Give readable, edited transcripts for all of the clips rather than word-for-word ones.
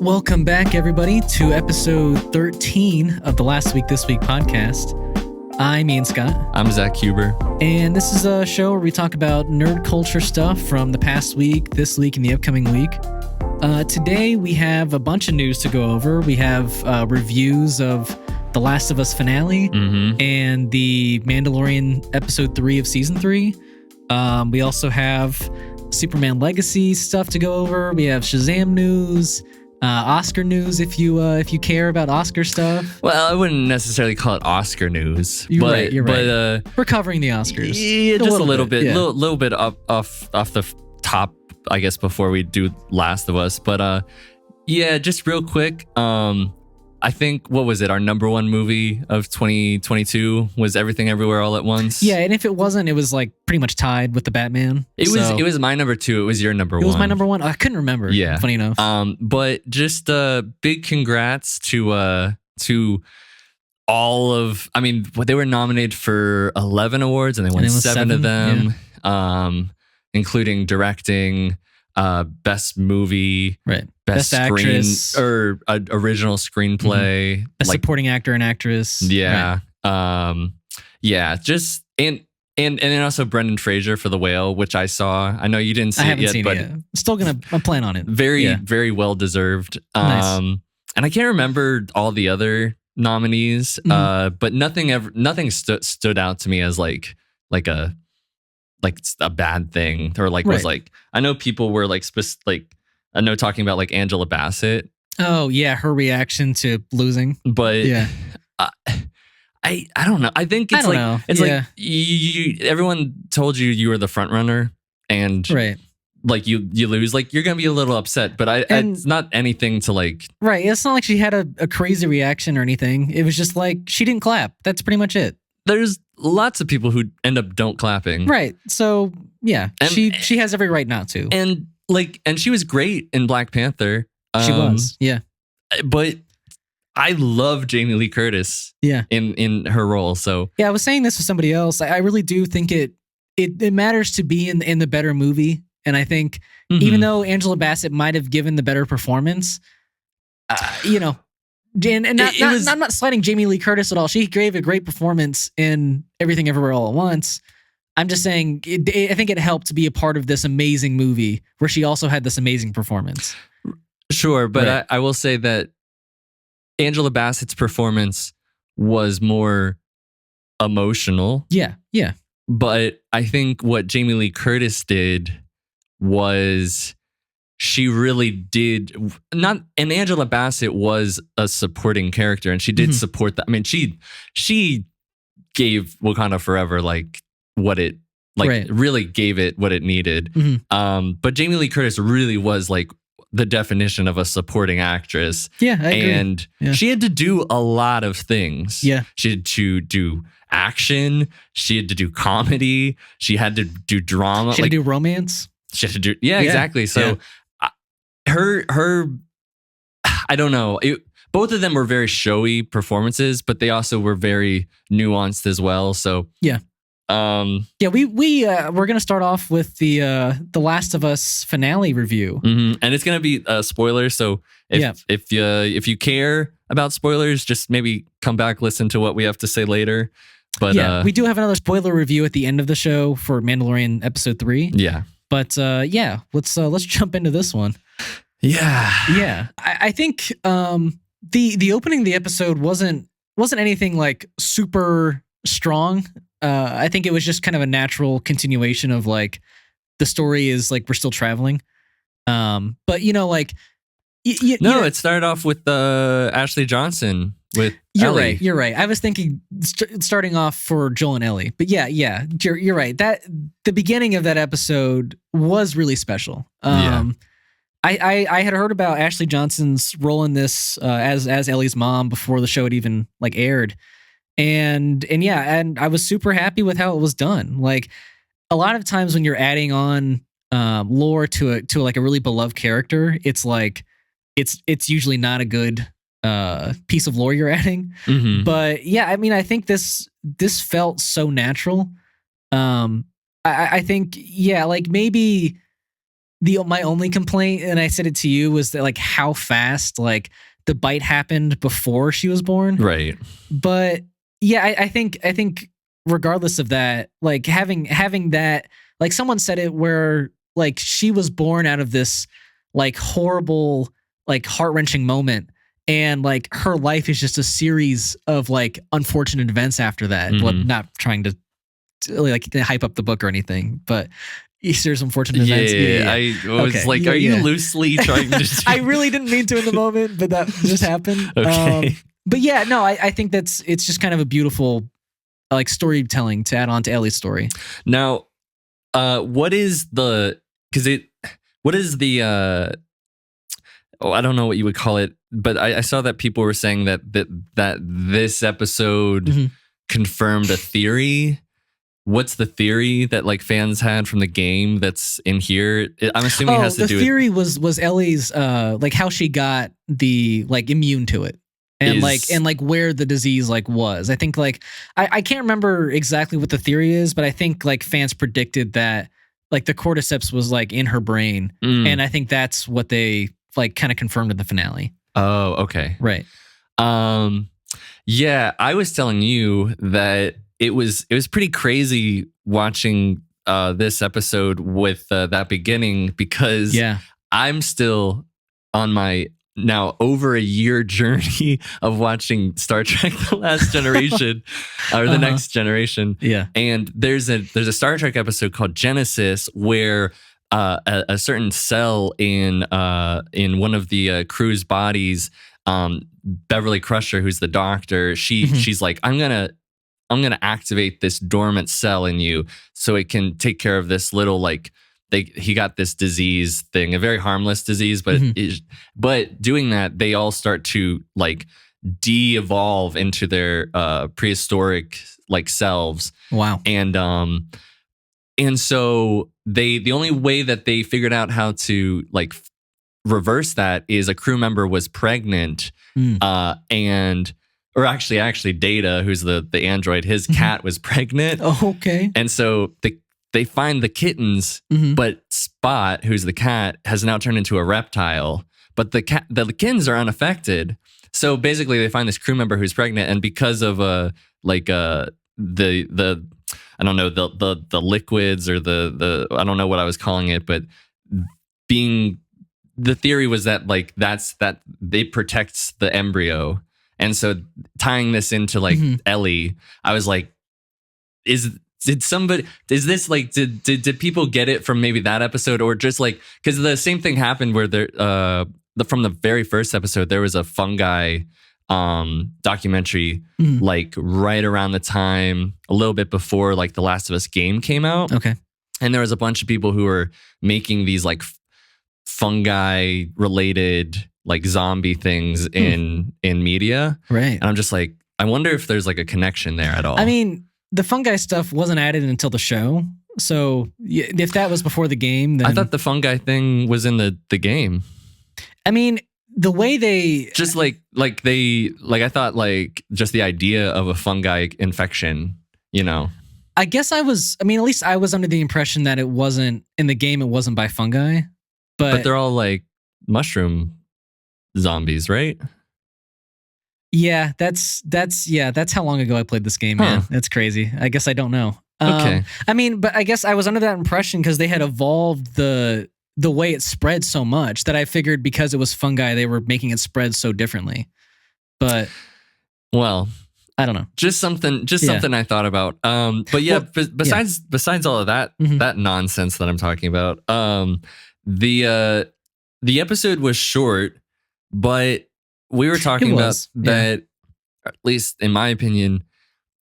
Welcome back, everybody, to episode 13 of the Last Week This Week podcast. I'm Ian Scott. I'm Zack Huber. And this is a show where we talk about nerd culture stuff from the past week, this week, and the upcoming week. Today, we have a bunch of news to go over. We have reviews of The Last of Us finale and the Mandalorian episode 3 of season 3. We also have Superman Legacy stuff to go over. We have Shazam news. Oscar news if you care about Oscar stuff. Well, I wouldn't necessarily call it Oscar news. You're right. But we're covering the Oscars. Yeah, just a little bit. Little bit off the top, I guess, before we do Last of Us. But yeah, just real quick. I think, what was it? Our number one movie of 2022 was Everything Everywhere All at Once. Yeah, and if it wasn't, it was like pretty much tied with The Batman. It was my number two. It was your number one. It was my number one. I couldn't remember. Yeah, funny enough. But just big congrats to all of. I mean, they were nominated for 11 awards, and they won seven of them, including directing, best movie, right. Best actress or original screenplay, best supporting actor and actress. Yeah, right. Just and then also Brendan Fraser for The Whale, which I saw. I know you didn't see it yet, but I'm planning on it. Very well deserved. Nice. And I can't remember all the other nominees, but nothing stood out to me as like a bad thing or was like, I know people were I know talking about like Angela Bassett. Oh yeah, her reaction to losing. But yeah, I don't know. I think it's like everyone told you were the front runner, and like you lose, like you're gonna be a little upset. But it's not anything to like. Right, it's not like she had a crazy reaction or anything. It was just like she didn't clap. That's pretty much it. There's lots of people who end up don't clapping. Right. So yeah, and she has every right not to. And she was great in Black Panther. She was, yeah. But I love Jamie Lee Curtis. Yeah. In her role. So yeah, I was saying this with somebody else. I really do think it matters to be in the better movie. And I think even though Angela Bassett might have given the better performance, and I'm not slighting Jamie Lee Curtis at all. She gave a great performance in Everything Everywhere All at Once. I'm just saying, I think it helped to be a part of this amazing movie where she also had this amazing performance. Sure, but I will say that Angela Bassett's performance was more emotional. Yeah. But I think what Jamie Lee Curtis did was she really did not, and Angela Bassett was a supporting character, and she did support that. I mean, she gave Wakanda Forever what it really gave it what it needed. But Jamie Lee Curtis really was like the definition of a supporting actress. Yeah, I agree. And she had to do a lot of things. Yeah. She had to do action. She had to do comedy. She had to do drama. She had to do romance. She had to do, exactly. So her, I don't know. Both of them were very showy performances, but they also were very nuanced as well. So yeah. We're gonna start off with the Last of Us finale review, and it's gonna be spoilers. So if you care about spoilers, just maybe come back, listen to what we have to say later. But we do have another spoiler review at the end of the show for Mandalorian episode 3. Yeah, but let's jump into this one. Yeah. I think the opening of the episode wasn't anything like super strong. I think it was just kind of a natural continuation of like the story is like we're still traveling. But it started off with Ashley Johnson with Ellie. You're right. I was thinking starting off for Joel and Ellie, but yeah, you're right. That the beginning of that episode was really special. I had heard about Ashley Johnson's role in this as Ellie's mom before the show had even aired. And I was super happy with how it was done. Like a lot of times when you're adding on lore to like a really beloved character, it's like it's usually not a good piece of lore you're adding. But yeah, I mean, I think this felt so natural. I think like maybe my only complaint, and I said it to you, was that like how fast like the bite happened before she was born. Right. But yeah, I think regardless of that, like having that, like someone said it where like she was born out of this like horrible, like heart-wrenching moment. And like her life is just a series of like unfortunate events after that. Well, not trying to like hype up the book or anything, but there's unfortunate events. Yeah. I was like, are you loosely trying to? I really didn't mean to in the moment, but that just happened. Okay. But yeah, no, I think it's just kind of a beautiful like storytelling to add on to Ellie's story. Now, what is the I don't know what you would call it, but I saw that people were saying that this episode confirmed a theory. What's the theory that like fans had from the game that's in here? I'm assuming it has to do with... The theory was Ellie's like how she got the like immune to it. And like where the disease like was. I think like I can't remember exactly what the theory is, but I think like fans predicted that like the cordyceps was like in her brain. And I think that's what they like kind of confirmed in the finale. Oh, okay. Right. Yeah, I was telling you that it was pretty crazy watching this episode with that beginning, because I'm still on my now over a year journey of watching Star Trek The Last Generation or the Next Generation. Yeah. And there's a Star Trek episode called Genesis where a certain cell in one of the crew's bodies, Beverly Crusher, who's the doctor, she's like, I'm gonna activate this dormant cell in you so it can take care of this little like he got this disease thing, a very harmless disease, but but doing that, they all start to like de-evolve into their prehistoric like selves. Wow. And so the only way that they figured out how to like reverse that is a crew member was pregnant, or actually Data, who's the android, his cat was pregnant. Oh, okay. And so they find the kittens, but Spot, who's the cat, has now turned into a reptile. But the kittens are unaffected. So basically, they find this crew member who's pregnant, and because of the I don't know, the liquids or the I don't know what I was calling it, but the theory was that like that it protects the embryo. And so tying this into like Ellie, I was like, did people get it from maybe that episode, or just like, because the same thing happened where from the very first episode, there was a fungi documentary like right around the time, a little bit before like the Last of Us game came out. Okay. And there was a bunch of people who were making these like fungi related like zombie things in media. Right. And I'm just like, I wonder if there's like a connection there at all. I mean, the fungi stuff wasn't added until the show. So if that was before the game, then... I thought the fungi thing was in the game. I mean, the way they... Just I thought like just the idea of a fungi infection, you know? I guess at least I was under the impression that it wasn't, in the game, it wasn't by fungi. But they're all like mushroom zombies, right? Yeah, that's how long ago I played this game, man. That's crazy. I guess I don't know. Okay. I mean, but I guess I was under that impression because they had evolved the way it spread so much that I figured because it was fungi, they were making it spread so differently. But well, I don't know. Just something I thought about. But yeah, besides all of that that nonsense that I'm talking about, the episode was short, but we were talking about that, at least in my opinion,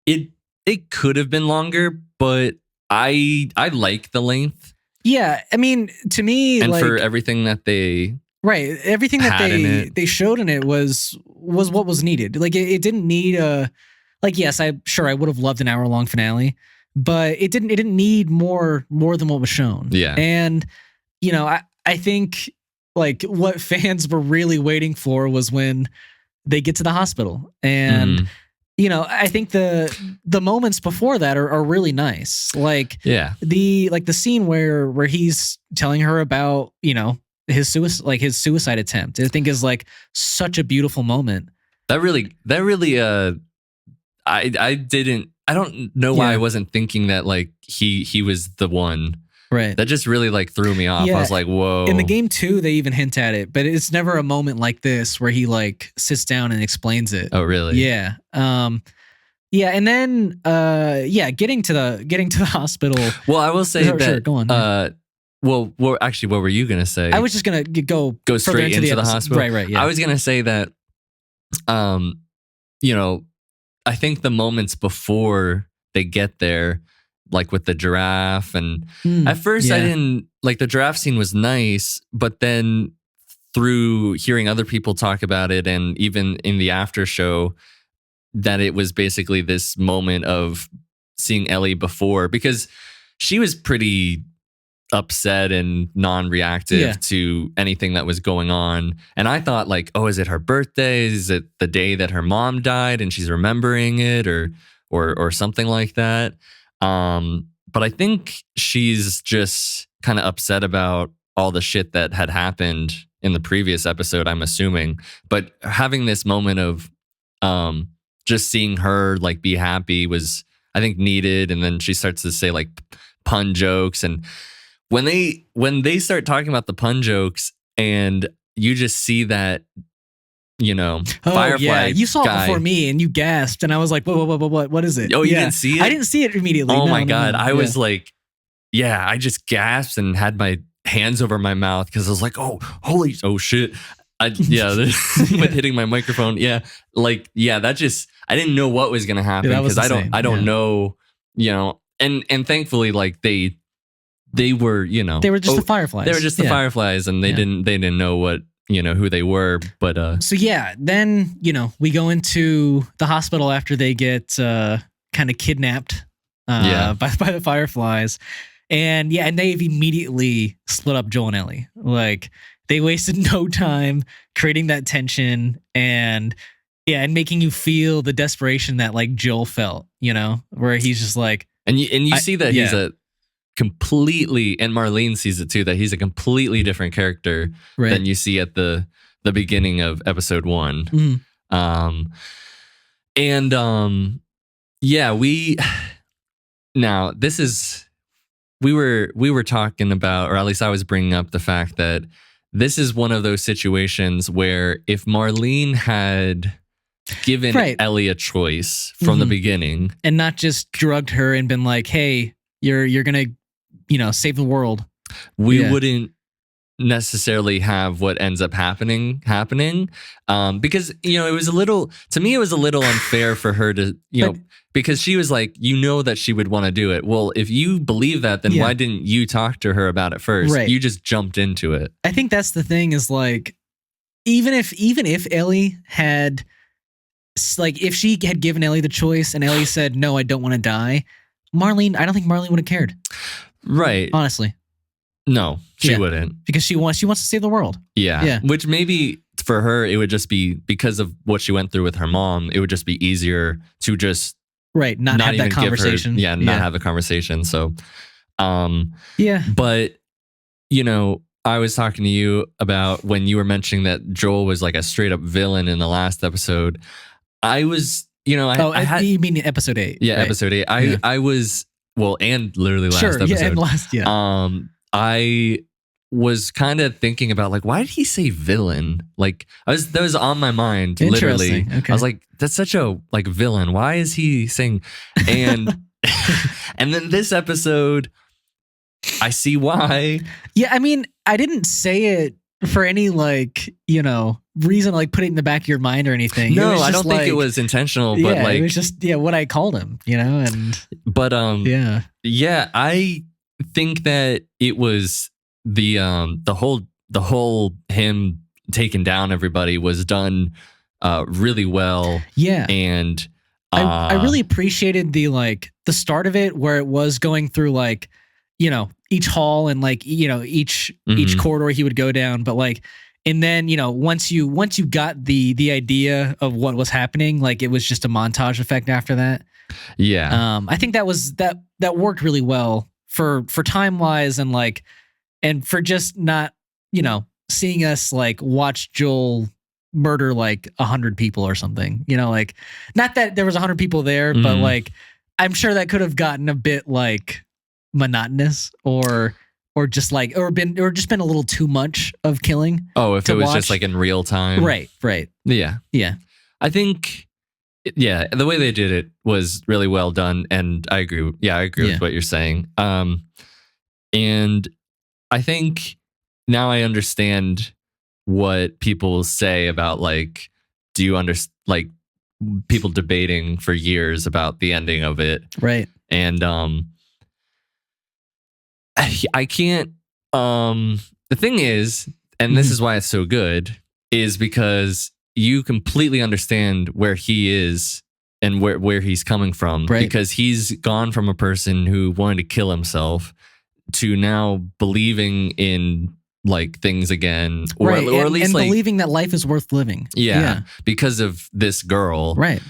it could have been longer, but I like the length. Yeah, I mean, to me, and like, for everything that everything that they showed in it was what was needed. Like it didn't need yes, I would have loved an hour-long finale, but it didn't need more than what was shown. Yeah. And you know, I think like what fans were really waiting for was when they get to the hospital and I think the moments before that are really nice. Like the scene where he's telling her about, his suicide attempt. I think is like such a beautiful moment. That really I don't know why I wasn't thinking that like he was the one. Right. That just really like threw me off. I was like, whoa. In the game 2, they even hint at it, but it's never a moment like this where he like sits down and explains it. Oh, really? Yeah. Yeah, and then getting to the hospital. Well, I will say that. Sure, go on. Well, actually, what were you gonna say? I was just gonna go straight into the hospital. Right. Yeah. I was gonna say that. I think the moments before they get there, like with the giraffe, and at first I didn't like the giraffe scene was nice, but then through hearing other people talk about it, and even in the after show, that it was basically this moment of seeing Ellie before, because she was pretty upset and non-reactive to anything that was going on. And I thought like, oh, is it her birthday? Is it the day that her mom died and she's remembering it, or something like that? But I think she's just kind of upset about all the shit that had happened in the previous episode, I'm assuming. But having this moment of just seeing her like be happy was, I think, needed. And then she starts to say like pun jokes, and when they start talking about the pun jokes, and you just see that, Firefly. You saw guy. it before me, and you gasped, and I was like, what is it? Oh, you didn't see it? I didn't see it immediately. Oh my God. I was like, I just gasped and had my hands over my mouth because I was like, oh shit. With hitting my microphone. Yeah. Like, that just, I didn't know what was going to happen because I don't know, and thankfully like they were, they were just the Fireflies. They were just the Fireflies, and they didn't know what, who they were. But so then we go into the hospital after they get kind of kidnapped by the Fireflies, and they've immediately split up Joel and Ellie. Like they wasted no time creating that tension and making you feel the desperation that like Joel felt, where he's just like, and you see that he's a completely, and Marlene sees it too, that he's a completely different character than you see at the beginning of episode 1. Mm-hmm. We were talking about, or at least I was bringing up the fact that this is one of those situations where if Marlene had given Ellie a choice from the beginning, and not just drugged her and been like, hey, you're gonna save the world, we wouldn't necessarily have what ends up happening because it was a little unfair for her to because she was like, that she would want to do it. Well, if you believe that, then why didn't you talk to her about it first? You just jumped into it. I think that's the thing, is like, even if Ellie had, like, if she had given Ellie the choice and Ellie said, no, I don't want to die, I don't think Marlene would have cared. Right. Honestly. No, she wouldn't. Because she wants to save the world. Yeah. Which maybe for her, it would just be, because of what she went through with her mom, it would just be easier to just not have that conversation. Not have a conversation. So, but I was talking to you about when you were mentioning that Joel was like a straight up villain in the last episode. I was, you mean episode 8? Yeah, right. Episode 8. I was, well, and literally last episode. Yeah, and last, I was kind of thinking about like, why did he say villain? Like that was on my mind, literally. Okay. I was like, that's such a like villain. Why is he saying, and and then this episode, I see why. Yeah, I mean, I didn't say it for any like, reason, like put it in the back of your mind or anything. No, I don't think it was intentional, but like it was just what I called him, and but I think that it was the whole him taking down everybody was done really well. Yeah. And I really appreciated the start of it, where it was going through like, each hall and like, each corridor he would go down, but like And then, once you got the idea of what was happening, like it was just a montage effect after that. Yeah. I think that worked really well for time wise and for just not, seeing us like watch Joel murder like 100 people or something, like not that there was 100 people there, but like I'm sure that could have gotten a bit like monotonous or just been a little too much of killing. Oh, if it was just like in real time. Right. Yeah. Yeah. I think, the way they did it was really well done. And I agree. I agree with what you're saying. And I think now I understand what people say about like, do you understand, like people debating for years about the ending of it. Right. And, I can't, the thing is, and this is why it's so good, is because you completely understand where he is and where he's coming from, right. Because he's gone from a person who wanted to kill himself to now believing in like things again, or right. or at least like believing that life is worth living. Yeah, because of this girl. Right.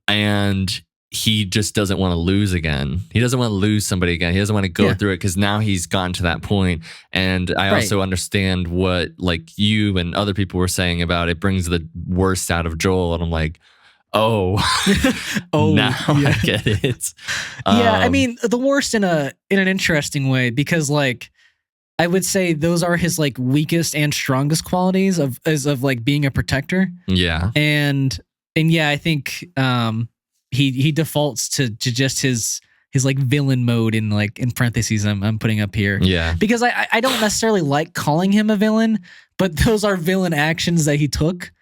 And he just doesn't want to lose again. He doesn't want to lose somebody again. He doesn't want to go through it because now he's gotten to that point. And I also understand what like you and other people were saying about it brings the worst out of Joel. And I'm like, now I get it. I mean, the worst in an interesting way, because like I would say those are his like weakest and strongest qualities of like being a protector. Yeah. And I think he defaults to just his like villain mode in parentheses I'm putting up here. Yeah. Because I don't necessarily like calling him a villain, but those are villain actions that he took.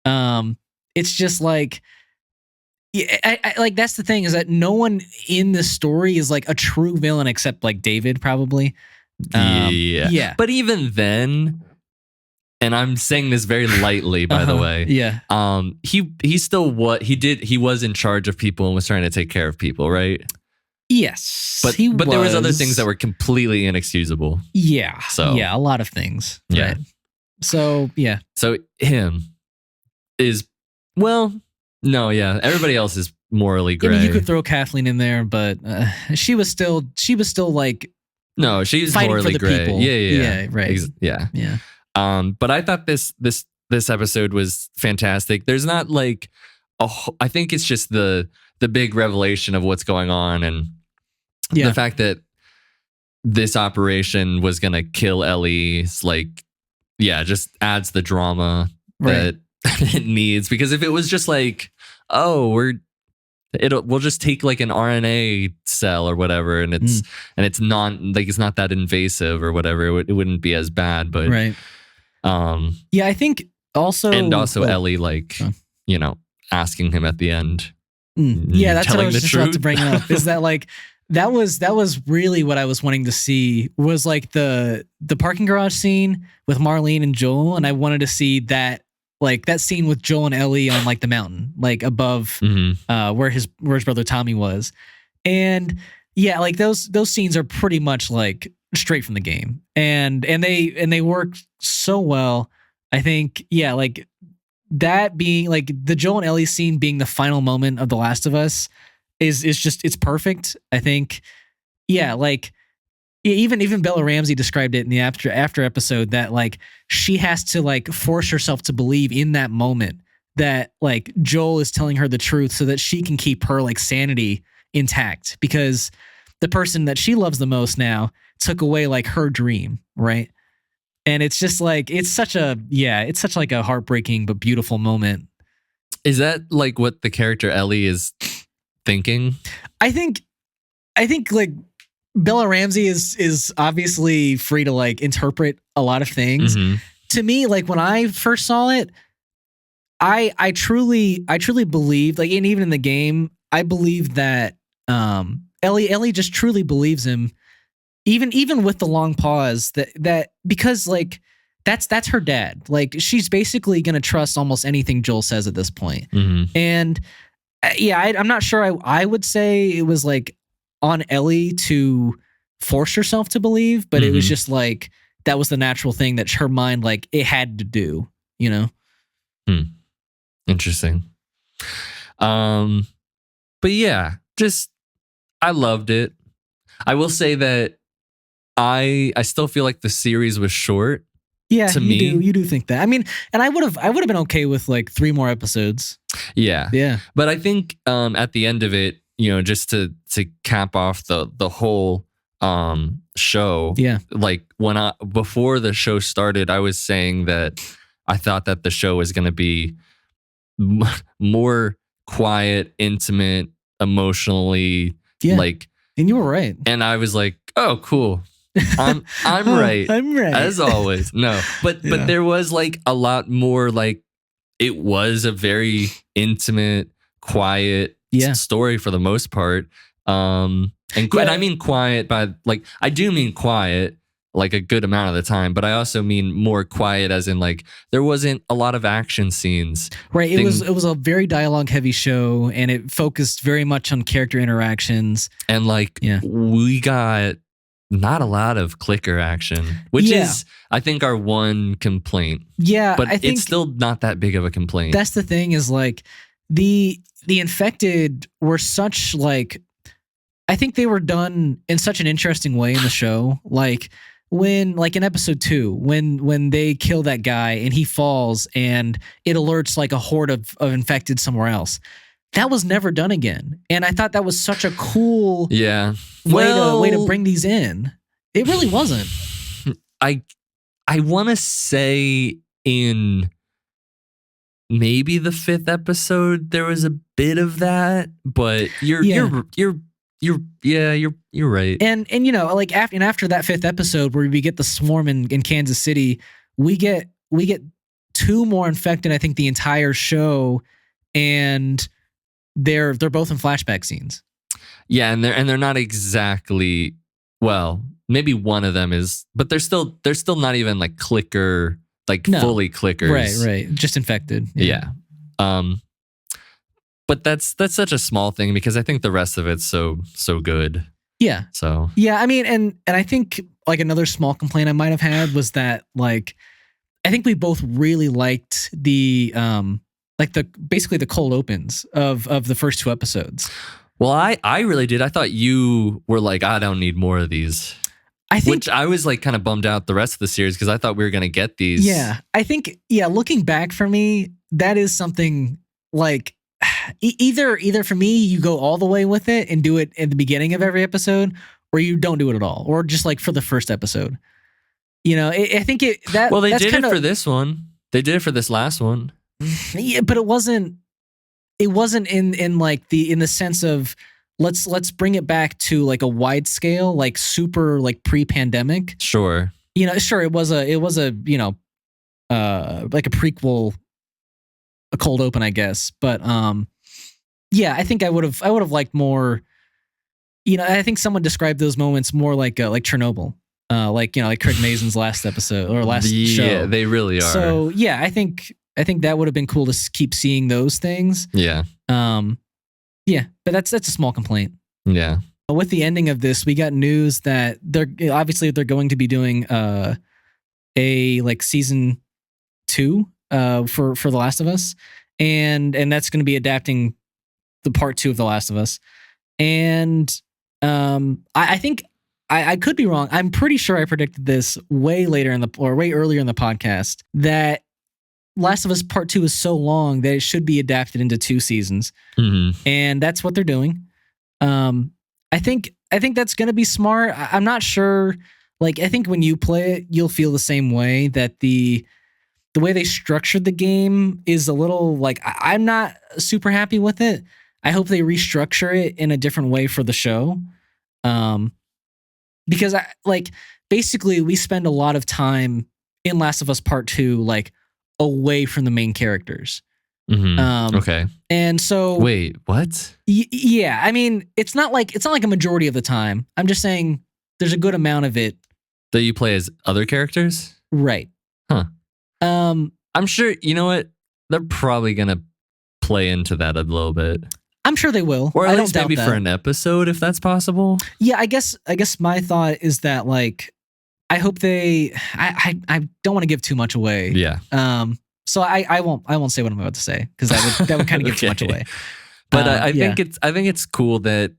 It's just like, I like that's the thing, is that no one in this story is like a true villain except like David probably. Yeah. But even then, and I'm saying this very lightly, by the way. Yeah. He still he was in charge of people and was trying to take care of people, right? Yes. But there was other things that were completely inexcusable. Yeah. So yeah, a lot of things. Yeah. Right? So yeah. So him is everybody else is morally gray. I mean, you could throw Kathleen in there, but she was still like no, she's fighting morally for the gray. people. Yeah. Right. Yeah. But I thought this episode was fantastic. There's not like I think it's just the big revelation of what's going on, and the fact that this operation was gonna kill Ellie is like, just adds the drama that it needs. Because if it was just like, we'll just take like an RNA cell or whatever, and it's not like, it's not that invasive or whatever, it wouldn't be as bad. But I think also Ellie like asking him at the end. That's what I was just about to bring up. Is that like that was really what I was wanting to see, was like the parking garage scene with Marlene and Joel, and I wanted to see that. Like that scene with Joel and Ellie on like the mountain, like above where his brother Tommy was. And like those scenes are pretty much like straight from the game. And they work so well. I think, like that being like the Joel and Ellie scene being the final moment of The Last of Us is just, it's perfect. I think, like even Bella Ramsey described it in the after episode that like she has to like force herself to believe in that moment that like Joel is telling her the truth so that she can keep her like sanity intact, because the person that she loves the most now took away like her dream, right? And it's just like it's such like a heartbreaking but beautiful moment. Is that like what the character Ellie is thinking? I think like Bella Ramsey is obviously free to like interpret a lot of things. To me, like when I first saw it, I truly believed, like, and even in the game, I believed that Ellie just truly believes him, even with the long pause, that because like that's her dad. Like she's basically gonna trust almost anything Joel says at this point. And I'm not sure I would say it was like on Ellie to force herself to believe, but it was just like that was the natural thing that her mind, like, it had to do, you know? Interesting. But yeah, just, I loved it. I will say that I still feel like the series was short. Yeah, to me. You do think that. I mean, and I would have been okay with like 3 more episodes. Yeah. Yeah. But I think at the end of it, you know, just to cap off the whole show. Yeah. Like before the show started, I was saying that I thought that the show was going to be more quiet, intimate, emotionally, like, and you were right. And I was like, oh, cool. I'm right. I'm right. As always. No. But there was like a lot more, like, it was a very intimate, quiet story for the most part. And I mean quiet by, like, I do mean quiet like a good amount of the time, but I also mean more quiet as in, like, there wasn't a lot of action scenes. Right. It was a very dialogue heavy show, and it focused very much on character interactions. And like we got not a lot of clicker action, which is, I think, our one complaint. Yeah, but I think it's still not that big of a complaint. That's the thing, is like the infected were such, like, I think they were done in such an interesting way in the show. Like when, like in episode 2, when they kill that guy and he falls and it alerts like a horde of infected somewhere else. That was never done again. And I thought that was such a cool way to bring these in. It really wasn't. I want to say in maybe the 5th episode there was a bit of that, but you're right. And you know, like after that 5th episode where we get the swarm in Kansas City, we get 2 more infected, I think, the entire show, and they're both in flashback scenes. Yeah, and they're not exactly, well, maybe one of them is, but they're still not even like clicker, like fully clickers. Right. Just infected. Yeah. But that's such a small thing because I think the rest of it's so good. Yeah. So yeah, I mean, and I think like another small complaint I might have had was that, like, I think we both really liked the like basically the cold opens of the first 2 episodes. Well, I really did. I thought you were like, I don't need more of these. I think, which I was like kind of bummed out the rest of the series because I thought we were going to get these. Yeah, I think, looking back for me, that is something like either for me, you go all the way with it and do it at the beginning of every episode, or you don't do it at all, or just like for the first episode. You know, I think well, they did it for this one. They did it for this last one. Yeah, but it wasn't in like in the sense of let's bring it back to like a wide scale, like super like pre-pandemic. Sure. You know, sure, it was a you know, like a prequel, a cold open, I guess. But yeah, I think I would have liked more. You know, I think someone described those moments more like Chernobyl. Like, you know, like Craig Mazin's last episode or last show. Yeah, they really are. So yeah, I think that would have been cool to keep seeing those things. Yeah. Yeah, but that's a small complaint. Yeah. With the ending of this, we got news that they're going to be doing a like season 2 for The Last of Us, and that's going to be adapting the part 2 of The Last of Us. And I think I could be wrong. I'm pretty sure I predicted this way earlier in the podcast that Last of Us Part 2 is so long that it should be adapted into 2 seasons. Mm-hmm. And that's what they're doing. I think that's going to be smart. I'm not sure. Like, I think when you play it, you'll feel the same way, that the way they structured the game is a little like, I'm not super happy with it. I hope they restructure it in a different way for the show. Because basically we spend a lot of time in Last of Us Part 2, like, away from the main characters. Mm-hmm. Okay. And so wait, what? Yeah, I mean, it's not like a majority of the time. I'm just saying there's a good amount of it that you play as other characters. Right. Huh. I'm sure, you know what? They're probably gonna play into that a little bit. I'm sure they will. Or at least maybe for an episode, if that's possible. Yeah, I guess my thought is that, like, I hope they. I don't want to give too much away. Yeah. So I won't say what I'm about to say because that would kind of give too much away. But I think it's cool that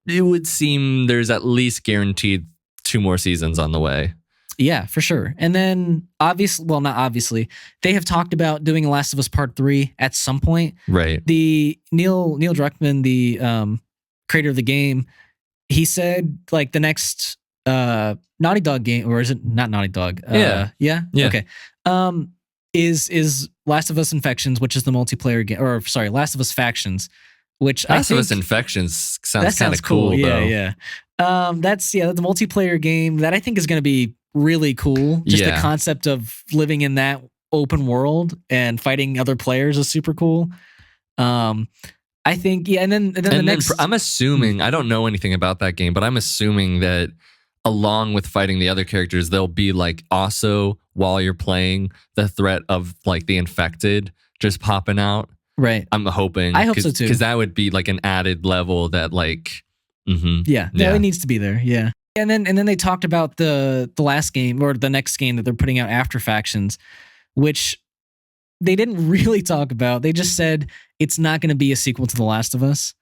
it would seem there's at least guaranteed 2 more seasons on the way. Yeah, for sure. And then not obviously, they have talked about doing Last of Us Part 3 at some point. Right. The Neil Druckmann, the creator of the game, he said like the next Naughty Dog game, or is it not Naughty Dog? Yeah. Okay. Is Last of Us Infections, which is the multiplayer game, or sorry, Last of Us Factions, which Last of Us Infections sounds kind of cool. Yeah, though. yeah. That's the multiplayer game that I think is going to be really cool. Just the concept of living in that open world and fighting other players is super cool. I think, and then the next. I'm assuming, I don't know anything about that game, but I'm assuming that along with fighting the other characters, there'll be like also while you're playing the threat of like the infected just popping out. Right. I'm hoping. I hope so too. Because that would be like an added level that like. It needs to be there. Yeah. And then they talked about the last game or the next game that they're putting out after Factions, which they didn't really talk about. They just said it's not going to be a sequel to The Last of Us,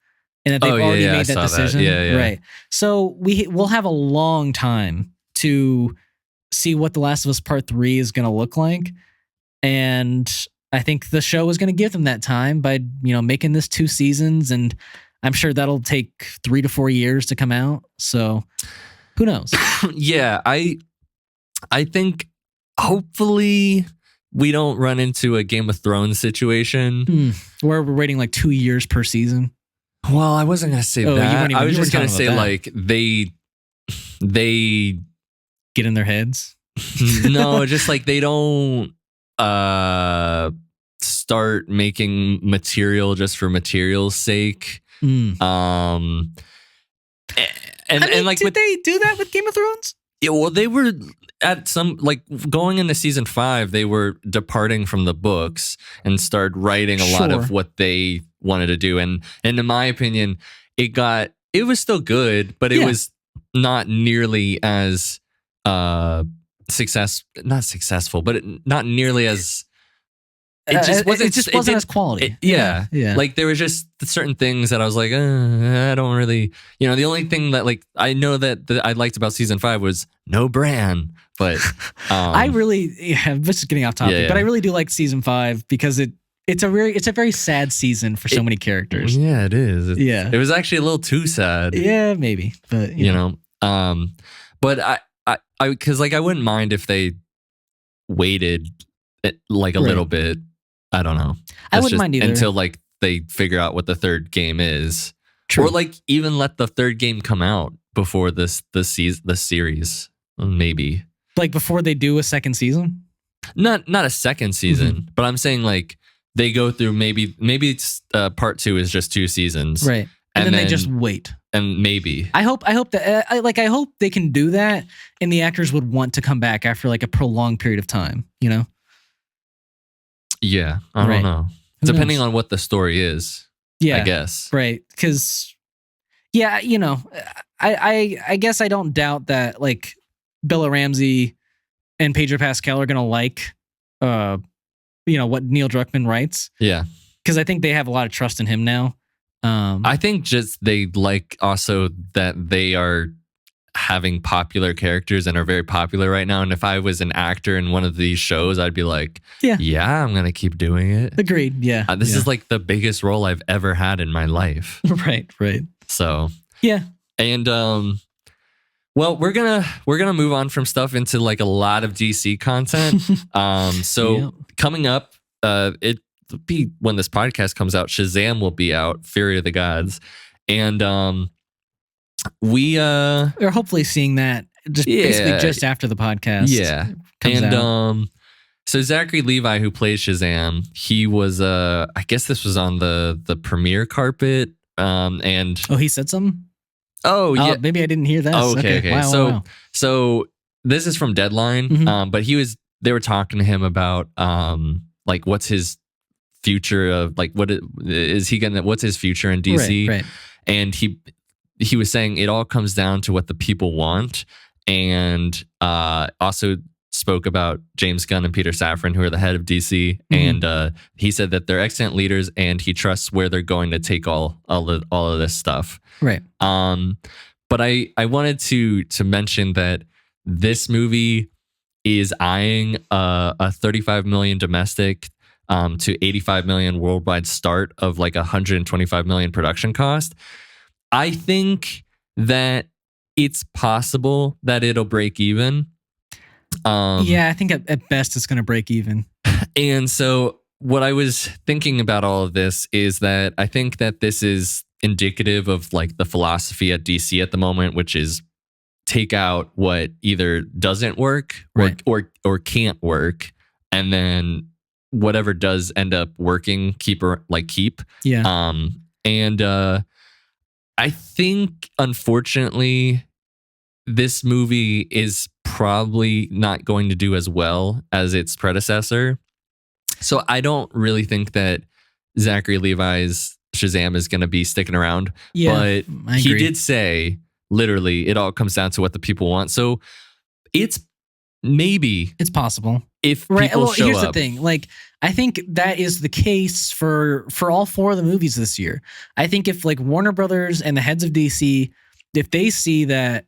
and that they've already made that decision. Yeah. Right. So we'll have a long time to see what The Last of Us Part 3 is going to look like, and I think the show is going to give them that time by making this 2 seasons, and I'm sure that'll take 3 to 4 years to come out. So who knows? Yeah, I think hopefully we don't run into a Game of Thrones situation where we're waiting like 2 years per season. Well, I wasn't gonna say that. I was just gonna say like they get in their heads. No, just like they don't start making material just for material's sake. And like did they do that with Game of Thrones? Yeah, well, they were at some like going into season 5, they were departing from the books and started writing a lot of what they wanted to do. And in my opinion, it was still good, but it was not nearly as not successful, but not nearly as. It just wasn't as quality. Yeah. Like there was just certain things that I was like, I don't really, the only thing that like I know that I liked about season 5 was no Bran, but I really, this is getting off topic, but I really do like season 5 because it's a very sad season for so many characters. Yeah, it is. It was actually a little too sad. Yeah, maybe, but you know. But I because like I wouldn't mind if they waited like a little bit. I don't know. I wouldn't mind either. Until like they figure out what the third game is. True. Or like even let the third game come out before the series. Maybe. Like before they do a second season? Not a second season, but I'm saying like they go through maybe it's part 2 is just 2 seasons. Right. And then they just wait. And maybe. I hope that I hope they can do that and the actors would want to come back after like a prolonged period of time, Yeah, I don't know. Depending on what the story is. Yeah, I guess. Right, because I guess I don't doubt that like Bella Ramsey and Pedro Pascal are gonna like what Neil Druckmann writes. Yeah, because I think they have a lot of trust in him now. I think just they like also that they are having popular characters and are very popular right now. And if I was an actor in one of these shows, I'd be like, yeah, I'm going to keep doing it. Agreed. Yeah. This is like the biggest role I've ever had in my life. Right. So, yeah. And, well, we're going to move on from stuff into like a lot of DC content. Coming up, it'll be when this podcast comes out, Shazam will be out, Fury of the Gods. And, we're hopefully seeing that basically just after the podcast. Yeah. Comes out. So Zachary Levi, who plays Shazam, he was I guess this was on the premiere carpet. And he said something? Oh yeah. Maybe I didn't hear that. Oh, okay. Wow, so this is from Deadline. But they were talking to him about like what's his future of like what's his future in DC? Right. And he was saying it all comes down to what the people want. and also spoke about James Gunn and Peter Safran, who are the head of DC, and he said that they're excellent leaders, and he trusts where they're going to take all of this stuff. Right. But I wanted to mention that this movie is eyeing a 35 million domestic to 85 million worldwide start of like 125 million production cost. I think that it's possible that it'll break even. Yeah, I think at best it's going to break even. And so what I was thinking about all of this is that I think that this is indicative of like the philosophy at DC at the moment, which is take out what either doesn't work or can't work, and then whatever does end up working, keep. Yeah. And I think unfortunately this movie is probably not going to do as well as its predecessor. So I don't really think that Zachary Levi's Shazam is going to be sticking around. Yeah, but he did say, literally, it all comes down to what the people want. So it's possible if people show here's up. The thing. Like, I think that is the case for all 4 of the movies this year. I think if like Warner Brothers and the heads of DC, if they see that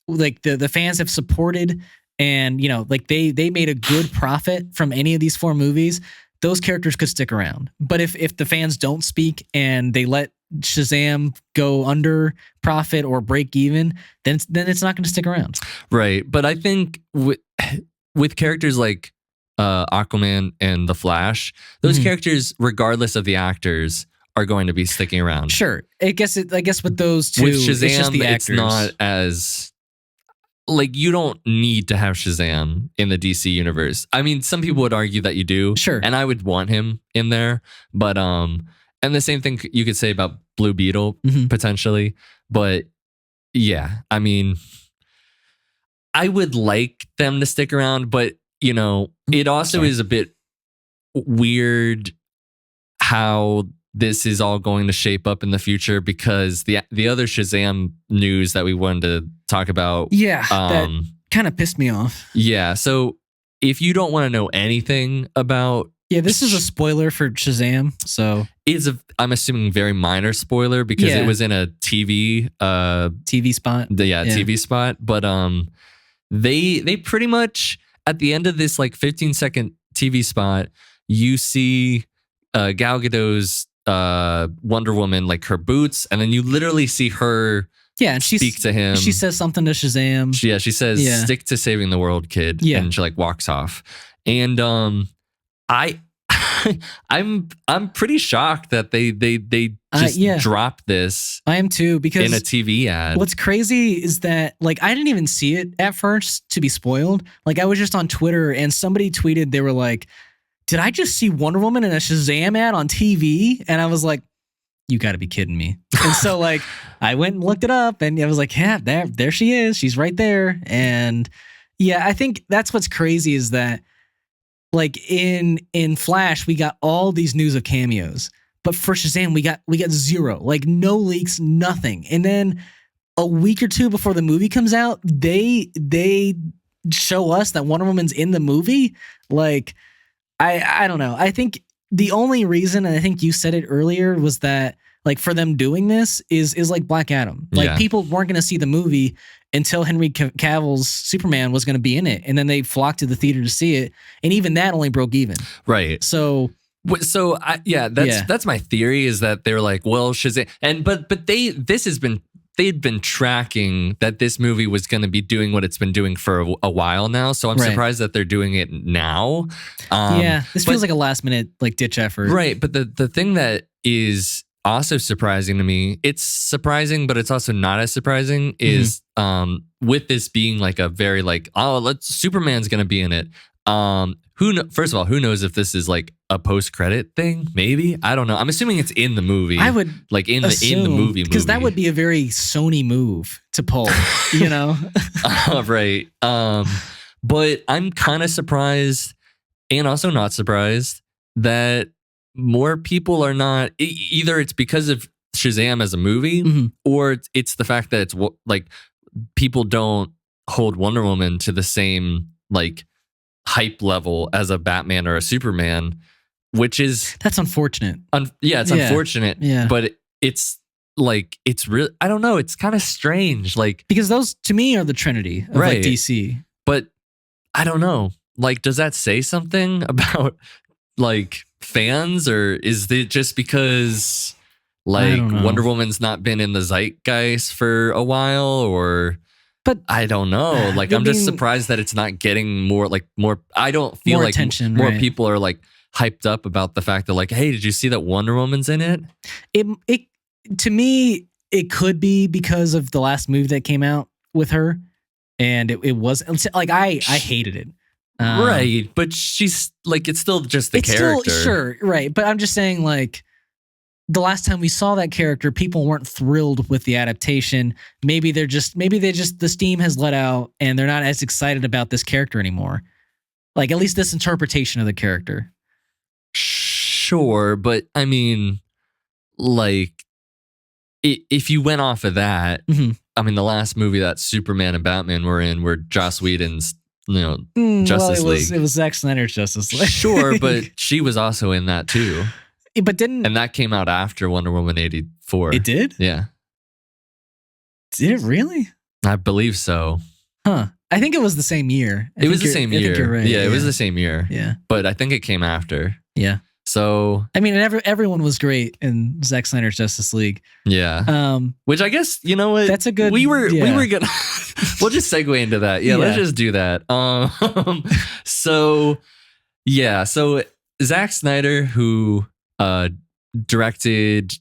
like the fans have supported and, you know, like they made a good profit from any of these 4 movies, those characters could stick around. But if the fans don't speak and they let Shazam go under profit or break even, then it's not going to stick around. Right. But I think with characters like Aquaman and The Flash, those characters, regardless of the actors, are going to be sticking around. Sure. I guess with those two, with Shazam, it's just the actors. It's not as like you don't need to have Shazam in the DC universe. I mean, some people would argue that you do. Sure. And I would want him in there. But and the same thing you could say about Blue Beetle potentially. But yeah, I mean, I would like them to stick around, but you know, it also is a bit weird how this is all going to shape up in the future, because the other Shazam news that we wanted to talk about, that kind of pissed me off. Yeah, so if you don't want to know anything about, this is a spoiler for Shazam, so it's I'm assuming very minor spoiler because it was in a TV spot. TV spot, but they pretty much at the end of this like 15-second TV spot, you see Gal Gadot's Wonder Woman, like her boots, and then you literally see her and speak to him. She says something to Shazam. She says, "Stick to saving the world, kid." And she like walks off. And I'm pretty shocked that they just dropped this. I am too, because in a TV ad. What's crazy is that like I didn't even see it at first to be spoiled. Like I was just on Twitter and somebody tweeted, they were like, "Did I just see Wonder Woman in a Shazam ad on TV?" And I was like, "You got to be kidding me!" And so like I went and looked it up, and I was like, "Yeah, there she is. She's right there." And yeah, I think that's what's crazy is that like in Flash we got all these news of cameos, but for Shazam we got 0, like no leaks, nothing. And then a week or 2 before the movie comes out, they show us that Wonder Woman's in the movie. Like I don't know. I think the only reason, and I think you said it earlier, was that like for them doing this is like Black Adam. Like people weren't going to see the movie until Henry Cavill's Superman was going to be in it, and then they flocked to the theater to see it, and even that only broke even. Right. So that's my theory, is that they're like, well, Shazam, and but they'd been tracking that this movie was going to be doing what it's been doing for a while now. So I'm surprised that they're doing it now. This feels like a last minute like ditch effort. Right. But the thing that is also surprising to me, it's surprising, but it's also not as surprising, is with this being like a very like, Superman's going to be in it. First of all, who knows if this is like a post-credit thing? Maybe, I don't know. I'm assuming it's in the movie. I would like in the movie, because that would be a very Sony move to pull, you know. Right. But I'm kind of surprised, and also not surprised, that more people are not. Either it's because of Shazam as a movie, or it's the fact that it's like people don't hold Wonder Woman to the same like hype level as a Batman or a Superman, which is that's unfortunate. It's unfortunate. Yeah. But it's like it's real. I don't know. It's kind of strange, like because those to me are the Trinity of like DC. But I don't know. Like, does that say something about like fans, or is it just because like Wonder Woman's not been in the zeitgeist for a while, or? But I don't know. Like, I'm just surprised that it's not getting more. I don't feel like attention, more people are like hyped up about the fact that like, hey, did you see that Wonder Woman's in it? It to me, it could be because of the last movie that came out with her, and it was like I hated it. Right, but she's like, it's still just the character. Sure, right. But I'm just saying, like, the last time we saw that character, people weren't thrilled with the adaptation. Maybe the steam has let out and they're not as excited about this character anymore. Like, at least this interpretation of the character. Sure, but I mean, like, if you went off of that, I mean, the last movie that Superman and Batman were in were Joss Whedon's, Justice League. It was Zack Snyder's Justice League. Sure, but she was also in that too. And that came out after Wonder Woman 84. It did? Yeah. Did it really? I believe so. Huh. I think it was the same year. It was the same year. I think you're right. Yeah, it was the same year. Yeah. But I think it came after. Yeah. So I mean, everyone was great in Zack Snyder's Justice League. Yeah. Which I guess, you know what? That's a good. We were gonna. We'll just segue into that. Yeah, let's just do that. So Zack Snyder, who directed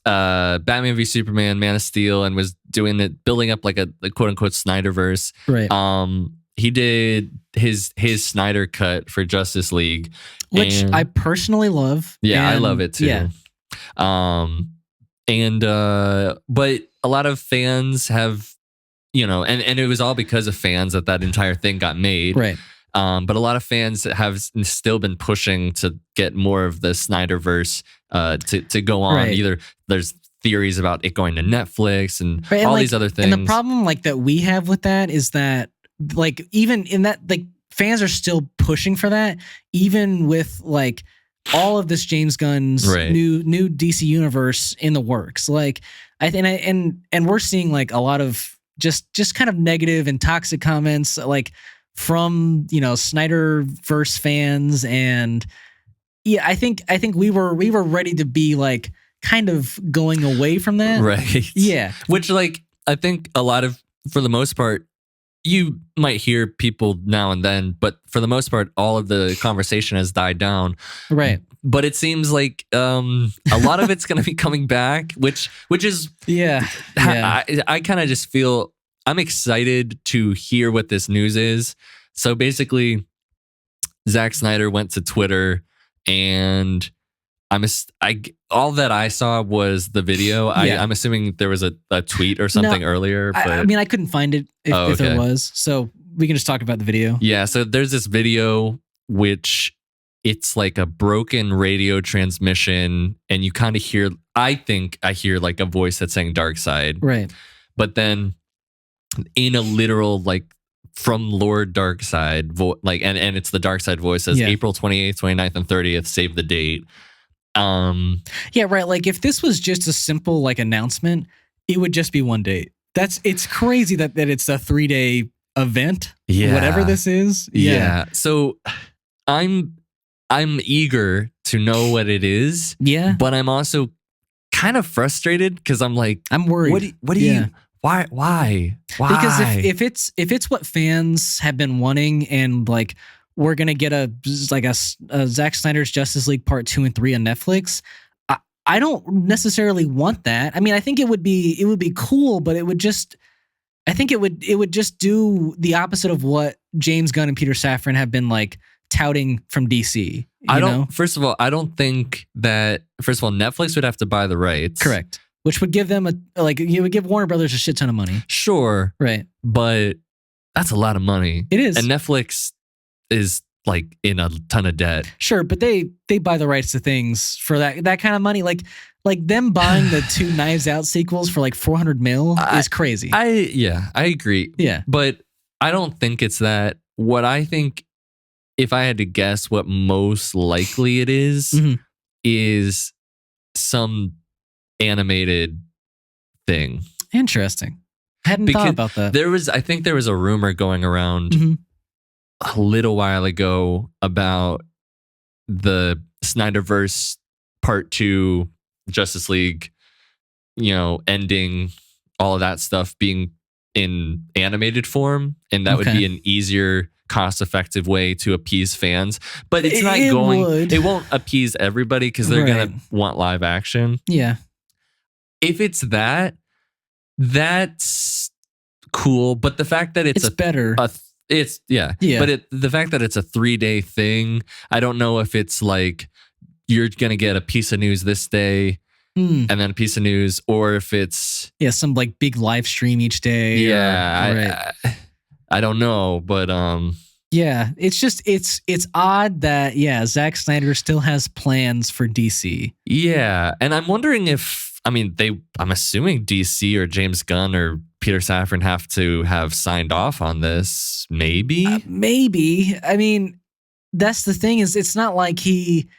Batman v Superman, Man of Steel, and was building up like a quote unquote Snyderverse. Right. He did his Snyder cut for Justice League, which I personally love. Yeah, I love it too. Yeah. But a lot of fans have, and it was all because of fans that entire thing got made. Right. But a lot of fans have still been pushing to get more of the Snyderverse to go on. Right. Either there's theories about it going to Netflix and all these other things. And the problem like that we have with that is that like even in that like fans are still pushing for that, even with like all of this James Gunn's new DC universe in the works. Like and we're seeing like a lot of just kind of negative and toxic comments like from Snyderverse fans, and yeah, I think we were ready to be like kind of going away from that, right? Yeah, which like I think a lot of, for the most part, you might hear people now and then, but for the most part, all of the conversation has died down, right? But it seems like a lot of it's going to be coming back, which is I kind of just feel. I'm excited to hear what this news is. So basically, Zack Snyder went to Twitter, and all that I saw was the video. Yeah. I'm assuming there was a tweet or something earlier. But I mean, I couldn't find it if there was. So we can just talk about the video. Yeah. So there's this video, which it's like a broken radio transmission, and you kind of hear. I think I hear like a voice that's saying Darkseid. Right. But then, in a literal like from Lord Darkseid, and it's the Darkseid voice says April 28th, 29th, and 30th, save the date. Yeah, right. Like if this was just a simple like announcement, it would just be one date. It's crazy that it's a 3-day event. Yeah. Whatever this is. Yeah. So I'm eager to know what it is. Yeah. But I'm also kind of frustrated because I'm like, I'm worried. What do you Why? Because if it's what fans have been wanting, and like we're gonna get a Zack Snyder's Justice League Part 2 and 3 on Netflix, I don't necessarily want that. I mean, I think it would be cool, but it would just do the opposite of what James Gunn and Peter Safran have been like touting from DC. First of all, I don't think that. First of all, Netflix would have to buy the rights. Correct. Which would give them you would give Warner Brothers a shit ton of money. Sure. Right. But that's a lot of money. It is. And Netflix is like in a ton of debt. Sure, but they buy the rights to things for that kind of money. Like them buying the 2 Knives Out sequels for like $400 million is crazy. I agree. Yeah. But I don't think it's that. What I think, if I had to guess what most likely it is some animated thing. Interesting. Hadn't thought about that. I think there was a rumor going around a little while ago about the Snyderverse Part 2 Justice League, ending, all of that stuff being in animated form, and that would be an easier, cost-effective way to appease fans. But it's not going. It won't appease everybody because they're gonna want live action. Yeah. If it's that, that's cool. But the fact that it's better. But the fact that it's a 3-day thing, I don't know if it's like you're gonna get a piece of news this day and then a piece of news, or if it's some like big live stream each day. I don't know, but it's just it's odd that Zack Snyder still has plans for DC. Yeah, and I'm wondering if I'm assuming DC or James Gunn or Peter Safran have to have signed off on this. Maybe. Maybe. I mean, that's the thing, is it's not like he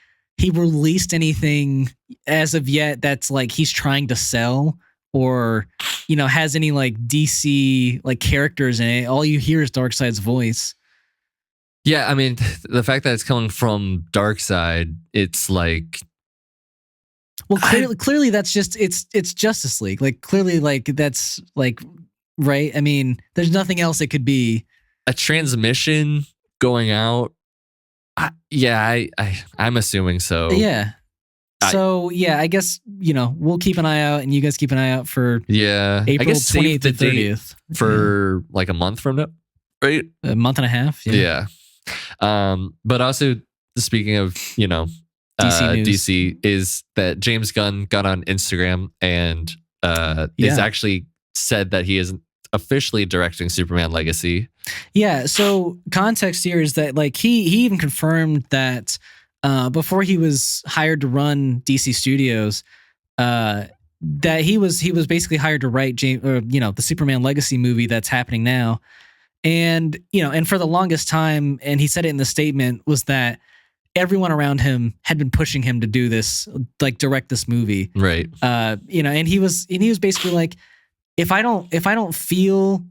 released anything as of yet that's like he's trying to sell or has any like DC like characters in it. All you hear is Darkseid's voice. Yeah, I mean, the fact that it's coming from Darkseid, it's like, well, clearly that's just it's Justice League. Like clearly, like that's like right. I mean, there's nothing else it could be. A transmission going out. I'm assuming so. Yeah. So I guess we'll keep an ie out, and you guys keep an eye out for April 28th to 30th for like a month from now, right? A month and a half. Yeah. But also, speaking of DC is that James Gunn got on Instagram and is actually said that he is officially directing Superman Legacy. Yeah. So context here is that like he even confirmed that before he was hired to run DC Studios, that he was basically hired to write the Superman Legacy movie that's happening now. And and for the longest time, and he said it in the statement, was that everyone around him had been pushing him to do this, like direct this movie. Right. And he was basically like, if I don't feel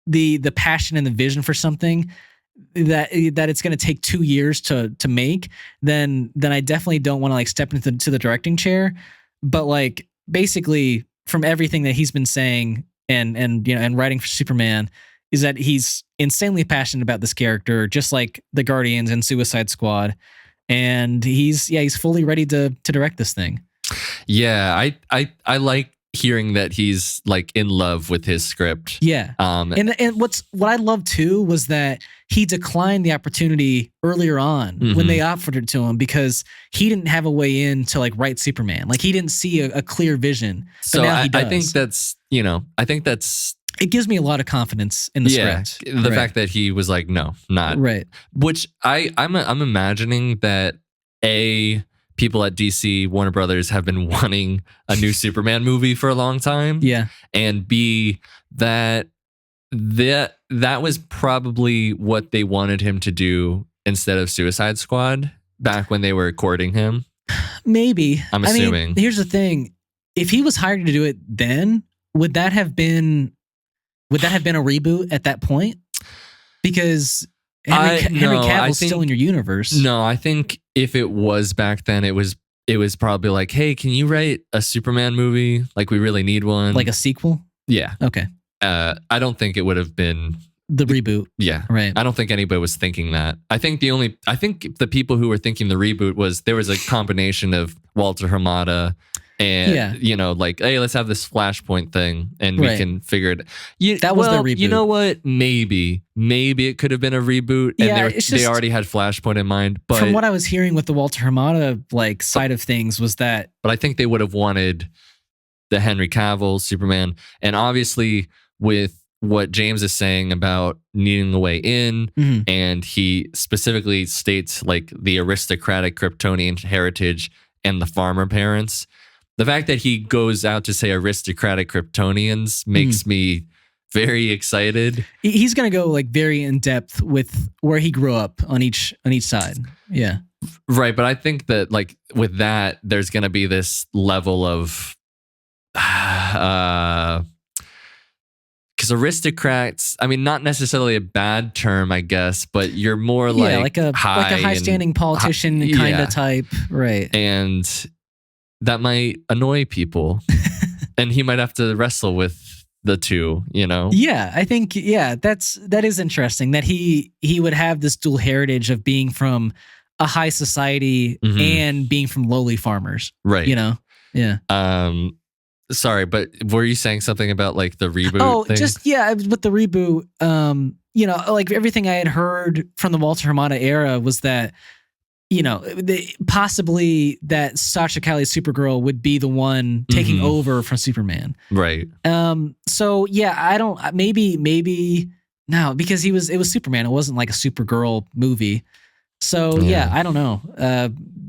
the passion and the vision for something that it's going to take 2 years to make, then I definitely don't want to like step into the directing chair. But like basically from everything that he's been saying and writing for Superman is that he's insanely passionate about this character, just like the Guardians and Suicide Squad. And he's fully ready to direct this thing. Yeah, I like hearing that he's like in love with his script. Yeah. And what I loved too was that he declined the opportunity earlier on when they offered it to him because he didn't have a way in to like write Superman. Like he didn't see a clear vision. But so now he does. I think that's it gives me a lot of confidence in the script. The fact that he was like, no, not right. Which I'm imagining that people at DC, Warner Brothers, have been wanting a new Superman movie for a long time. Yeah. And B, that was probably what they wanted him to do instead of Suicide Squad back when they were courting him. Maybe. I'm assuming. I mean, here's the thing. If he was hired to do it then, would that have been a reboot at that point? Because Henry Cavill's still in your universe. No, I think if it was back then, it was probably like, hey, can you write a Superman movie? Like, we really need one. Like a sequel? Yeah. Okay. I don't think it would have been the reboot. Yeah. Right. I don't think anybody was thinking that. I think the people who were thinking the reboot there was a combination of Walter Hamada and like, hey, let's have this Flashpoint thing and we can figure it. That was their reboot. You know what? Maybe it could have been a reboot, and they already had Flashpoint in mind. But from what I was hearing with the Walter Hamada like side of things was that. But I think they would have wanted the Henry Cavill Superman, and obviously with what James is saying about needing a way in, Mhm. and he specifically states like the aristocratic Kryptonian heritage and the farmer parents. The fact that he goes out to say aristocratic Kryptonians makes me very excited. He's gonna go like very in depth with where he grew up on each side. Yeah. Right, but I think that like with that, there's gonna be this level of because aristocrats, I mean, not necessarily a bad term, I guess, but you're more like a high standing politician kind of type, right? And that might annoy people, and he might have to wrestle with the two, you know? Yeah, I think that is interesting that he would have this dual heritage of being from a high society and being from lowly farmers, right? You know, yeah. Sorry, but were you saying something about like the reboot thing? Just with the reboot, you know, like everything I had heard from the Walter Hamada era was that, you know, possibly that Sasha Calle's Supergirl would be the one taking over from Superman. Right. So yeah, I don't, maybe no, because it was Superman. It wasn't like a Supergirl movie. So yeah, I don't know.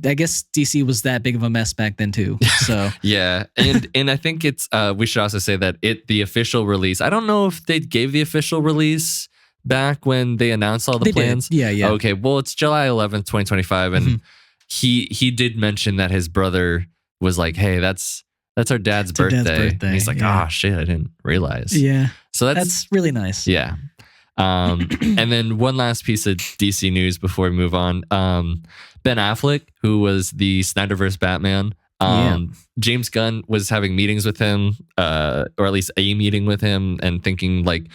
I guess DC was that big of a mess back then too. So yeah, and I think it's we should also say that the official release. I don't know if they gave the official release back when they announced all the plans. Did. Yeah. Okay, well it's July 11th, 2025, and he did mention that his brother was like, "Hey, that's our dad's birthday." And he's like, "Oh shit, I didn't realize." Yeah. So that's really nice. Yeah. And then one last piece of DC news before we move on. Ben Affleck, who was the Snyderverse Batman, James Gunn was having meetings with him, or at least a meeting with him, and thinking like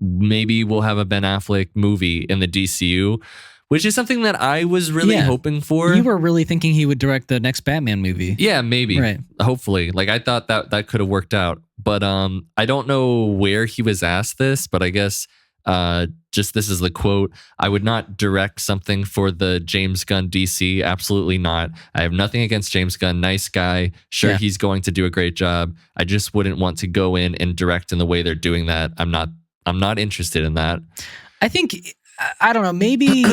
maybe we'll have a Ben Affleck movie in the DCU, which is something that I was really hoping for. You were really thinking he would direct the next Batman movie. Yeah, maybe. Right. Hopefully. Like I thought that could have worked out. But I don't know where he was asked this, but I guess just this is the quote: "I would not direct something for the James Gunn DC. Absolutely not. I have nothing against James Gunn. Nice guy. Sure, he's going to do a great job. I just wouldn't want to go in and direct in the way they're doing that. I'm not interested in that." I think, I don't know, maybe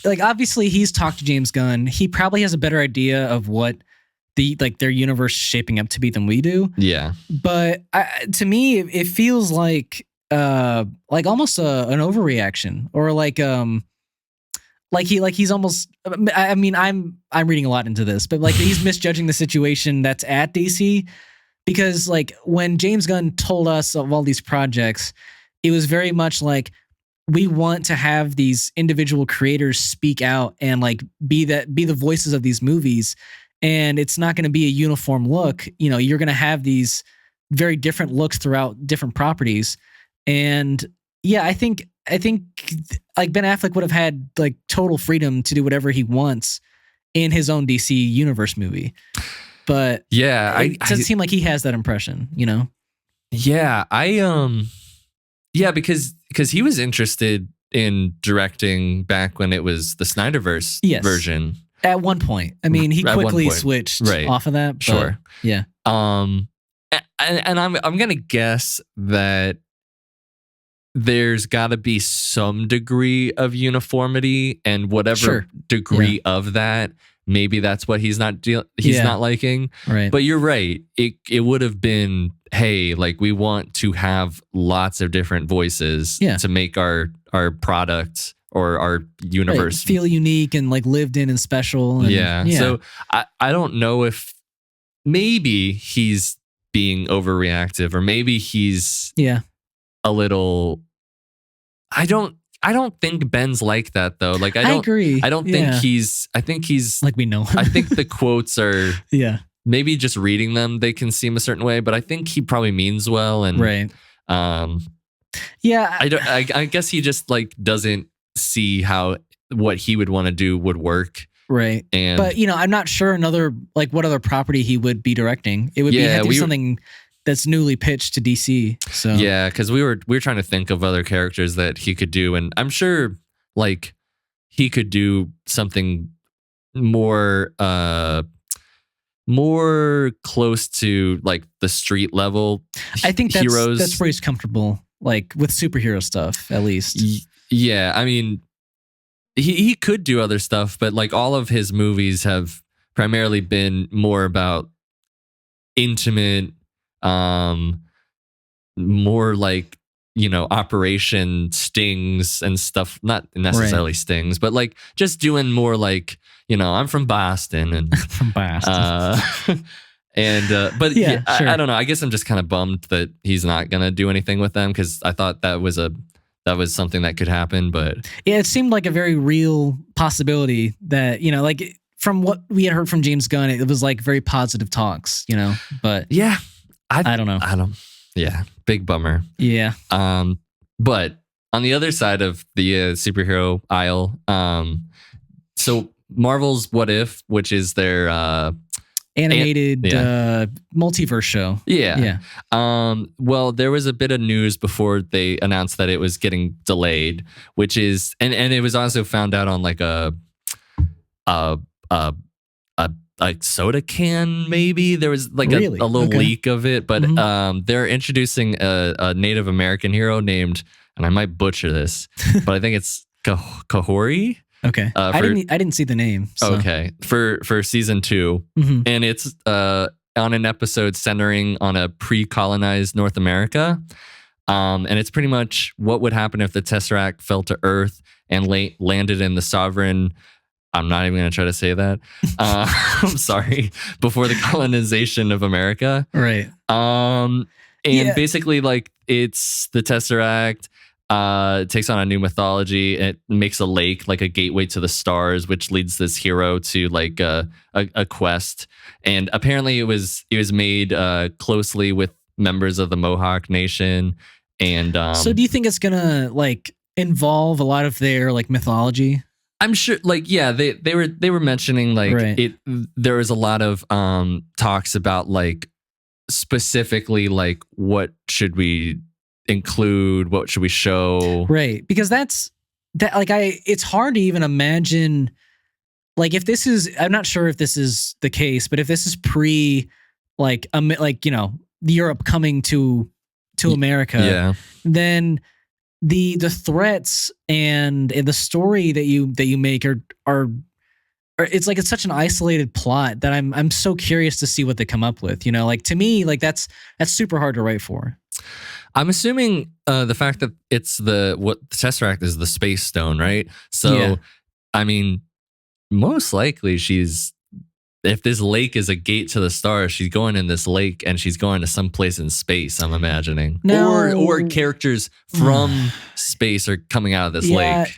like obviously he's talked to James Gunn. He probably has a better idea of what their universe is shaping up to be than we do. Yeah. But to me, it feels like almost an overreaction, or he's almost, I mean, I'm reading a lot into this, but like he's misjudging the situation that's at DC, because like when James Gunn told us of all these projects, it was very much like, we want to have these individual creators speak out and like be the voices of these movies. And it's not going to be a uniform look. You know, you're going to have these very different looks throughout different properties. And yeah, I think like Ben Affleck would have had like total freedom to do whatever he wants in his own DC universe movie. But yeah, it doesn't seem like he has that impression, you know? Yeah, because he was interested in directing back when it was the Snyderverse version. At one point. I mean, he quickly switched off of that. But sure. Yeah. And I'm gonna guess that there's got to be some degree of uniformity, and whatever degree of that, maybe that's what he's not not liking. Right. But you're right. It would have been, hey, like we want to have lots of different voices to make our product or our universe feel unique and like lived in and special. And, So I don't know if maybe he's being overreactive, or maybe he's a little. I don't think Ben's like that though. Like I agree. I don't think he's. I think he's like, we know. I think the quotes are maybe just reading them, they can seem a certain way, but I think he probably means well. And I guess he just like doesn't see how what he would want to do would work. Right. But you know, I'm not sure what other property he would be directing. It would be something that's newly pitched to DC. So yeah, because we were trying to think of other characters that he could do, and I'm sure like he could do something more close to like the street level. I think heroes. that's where he's comfortable. like with superhero stuff, at least. Yeah, I mean, he could do other stuff, but like all of his movies have primarily been more about intimate, more like, Operation Stings and stuff. Not necessarily stings, but like just doing more like, I'm from Boston and From Boston. But Yeah, sure. I don't know. I guess I'm just kind of bummed that he's not gonna do anything with them, because I thought that was something that could happen. But yeah, it seemed like a very real possibility that, like from what we had heard from James Gunn, it was like very positive talks, but yeah, I don't know. Yeah, big bummer. Yeah. But on the other side of the superhero aisle, so Marvel's What If, which is their animated multiverse show. Yeah. Well, there was a bit of news before they announced that it was getting delayed, which is, and it was also found out on like a soda can, maybe. There was like Really? a little Okay. leak of it, but they're introducing a Native American hero named, and I might butcher this, but I think it's Kahori. Okay. I didn't see the name. So. Okay. For season 2. Mhm. And it's on an episode centering on a pre-colonized North America. And it's pretty much what would happen if the Tesseract fell to Earth and landed in the sovereign. I'm not even going to try to say that. I'm sorry. Before the colonization of America. Right. And basically, like, it's the Tesseract. It takes on a new mythology. It makes a lake like a gateway to the stars, which leads this hero to like a quest. And apparently, it was made closely with members of the Mohawk Nation. And so, do you think it's gonna like involve a lot of their like mythology? I'm sure, like, yeah, they were mentioning like Right. there was a lot of talks about like specifically like what should we include, what should we show, Right, because that like it's hard to even imagine, like, if this is, I'm not sure if this is the case, but if this is pre like Europe coming to America, yeah, then the threats and the story that you make are it's like it's such an isolated plot that I'm so curious to see what they come up with. Like, to me, like that's super hard to write for. I'm assuming the fact that it's the Tesseract is the space stone, right? So, Yeah. I mean, most likely if this lake is a gate to the stars, she's going in this lake and she's going to some place in space, I'm imagining. No. Or characters from space are coming out of this lake.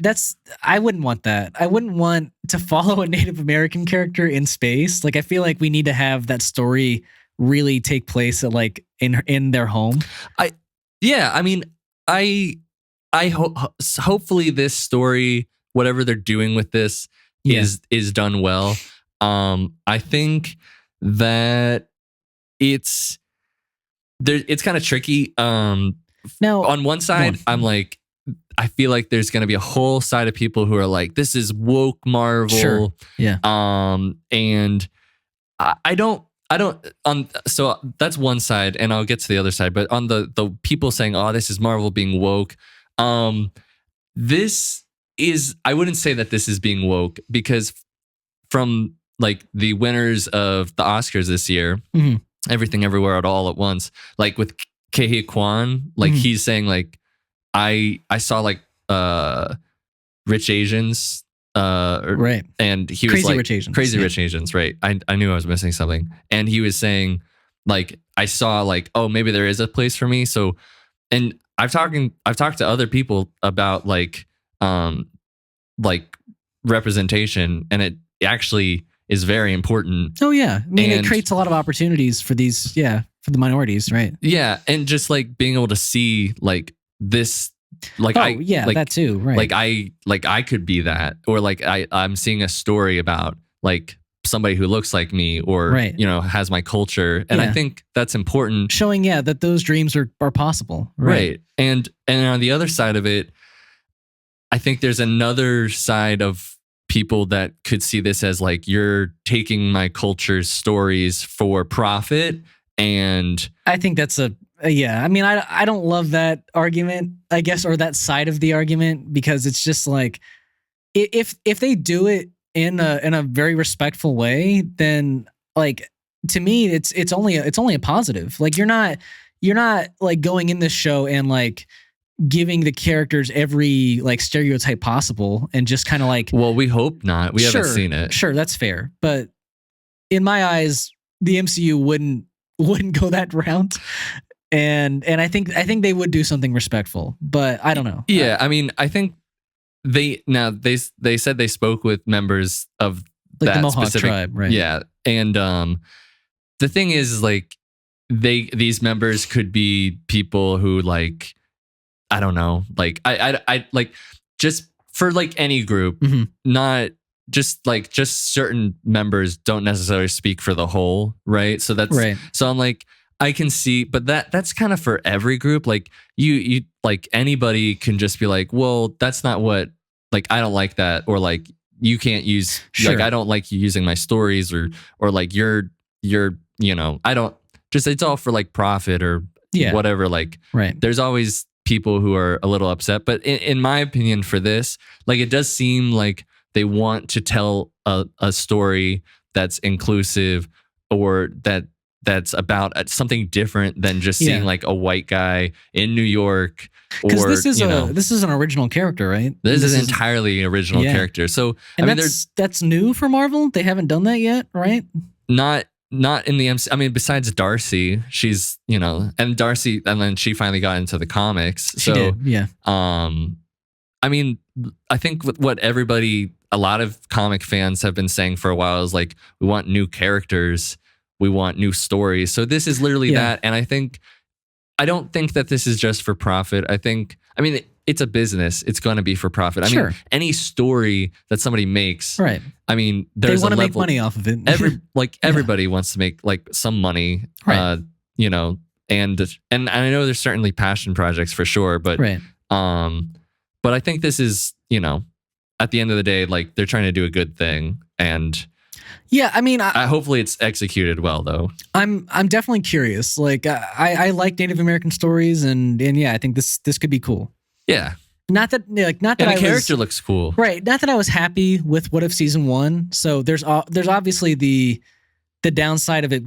I wouldn't want that. I wouldn't want to follow a Native American character in space. Like, I feel like we need to have that story really take place at like in their home. I mean, hopefully this story, whatever they're doing with this, is done well. I think that it's kind of tricky. Now, on one side, I'm like, I feel like there's going to be a whole side of people who are like, this is woke Marvel. Sure. Yeah. And I don't. So that's one side, and I'll get to the other side. But on the people saying, "Oh, this is Marvel being woke," this is. I wouldn't say that this is being woke, because from like the winners of the Oscars this year, Everything Everywhere All at Once, like with Ke Huy Quan, like he's saying like, I saw like Rich Asians. Right. And he was Crazy like, Rich Asians. Crazy Rich Asians, right? I knew I was missing something. And he was saying, like, I saw like, oh, maybe there is a place for me. So, and I've talked to other people about like representation, and it actually is very important. Oh yeah. I mean, it creates a lot of opportunities for these, for the minorities, right? Yeah. And just like being able to see like this, like, that too, right? Like I could be that, or like I'm seeing a story about like somebody who looks like me, or has my culture, and I think that's important, showing that those dreams are possible, right? And on the other side of it, I think there's another side of people that could see this as like, you're taking my culture's stories for profit, and I think that's Yeah, I mean, I don't love that argument, I guess, or that side of the argument, because it's just like, if they do it in a very respectful way, then like, to me, it's only a positive. Like, you're not like going in this show and like giving the characters every like stereotype possible and just kind of like, well, we hope not. We haven't seen it. Sure, that's fair, but in my eyes, the MCU wouldn't go that route. And I think they would do something respectful, but I don't know. Yeah, I mean, I think they said they spoke with members of like that the Mohawk specific tribe, right? Yeah, and the thing is, like, these members could be people who, like, I don't know, like I like, just for like any group, not just certain members don't necessarily speak for the whole, right? So that's right. So I'm like, I can see, but that's kind of for every group. Like, you like, anybody can just be like, well, that's not what, like, I don't like that, or like, you can't use, like, I don't like you using my stories, or like, you're I don't, just, it's all for like profit or whatever. Like, right. There's always people who are a little upset, but in my opinion, for this, like, it does seem like they want to tell a story that's inclusive, or that's about something different than just seeing like a white guy in New York. Or this is an original character, right? This is entirely original character. So, and I mean, that's new for Marvel. They haven't done that yet, right? Not in the MC. I mean, besides Darcy, she's, and Darcy, and then she finally got into the comics. She did, yeah. I mean, I think what a lot of comic fans have been saying for a while is like, we want new characters, we want new stories. So this is literally that. And I don't think that this is just for profit. I mean, it's a business. It's going to be for profit. I mean, any story that somebody makes, right? I mean, they want to make money off of it. Everybody wants to make like some money, right? And I know there's certainly passion projects for sure, but but I think this is, at the end of the day, like, they're trying to do a good thing, and yeah, I mean, hopefully it's executed well, though. I'm definitely curious. Like, I like Native American stories, and yeah, I think this could be cool. Yeah. Not that and the character looks cool, right? Not that I was happy with What If Season 1. So there's obviously the downside of it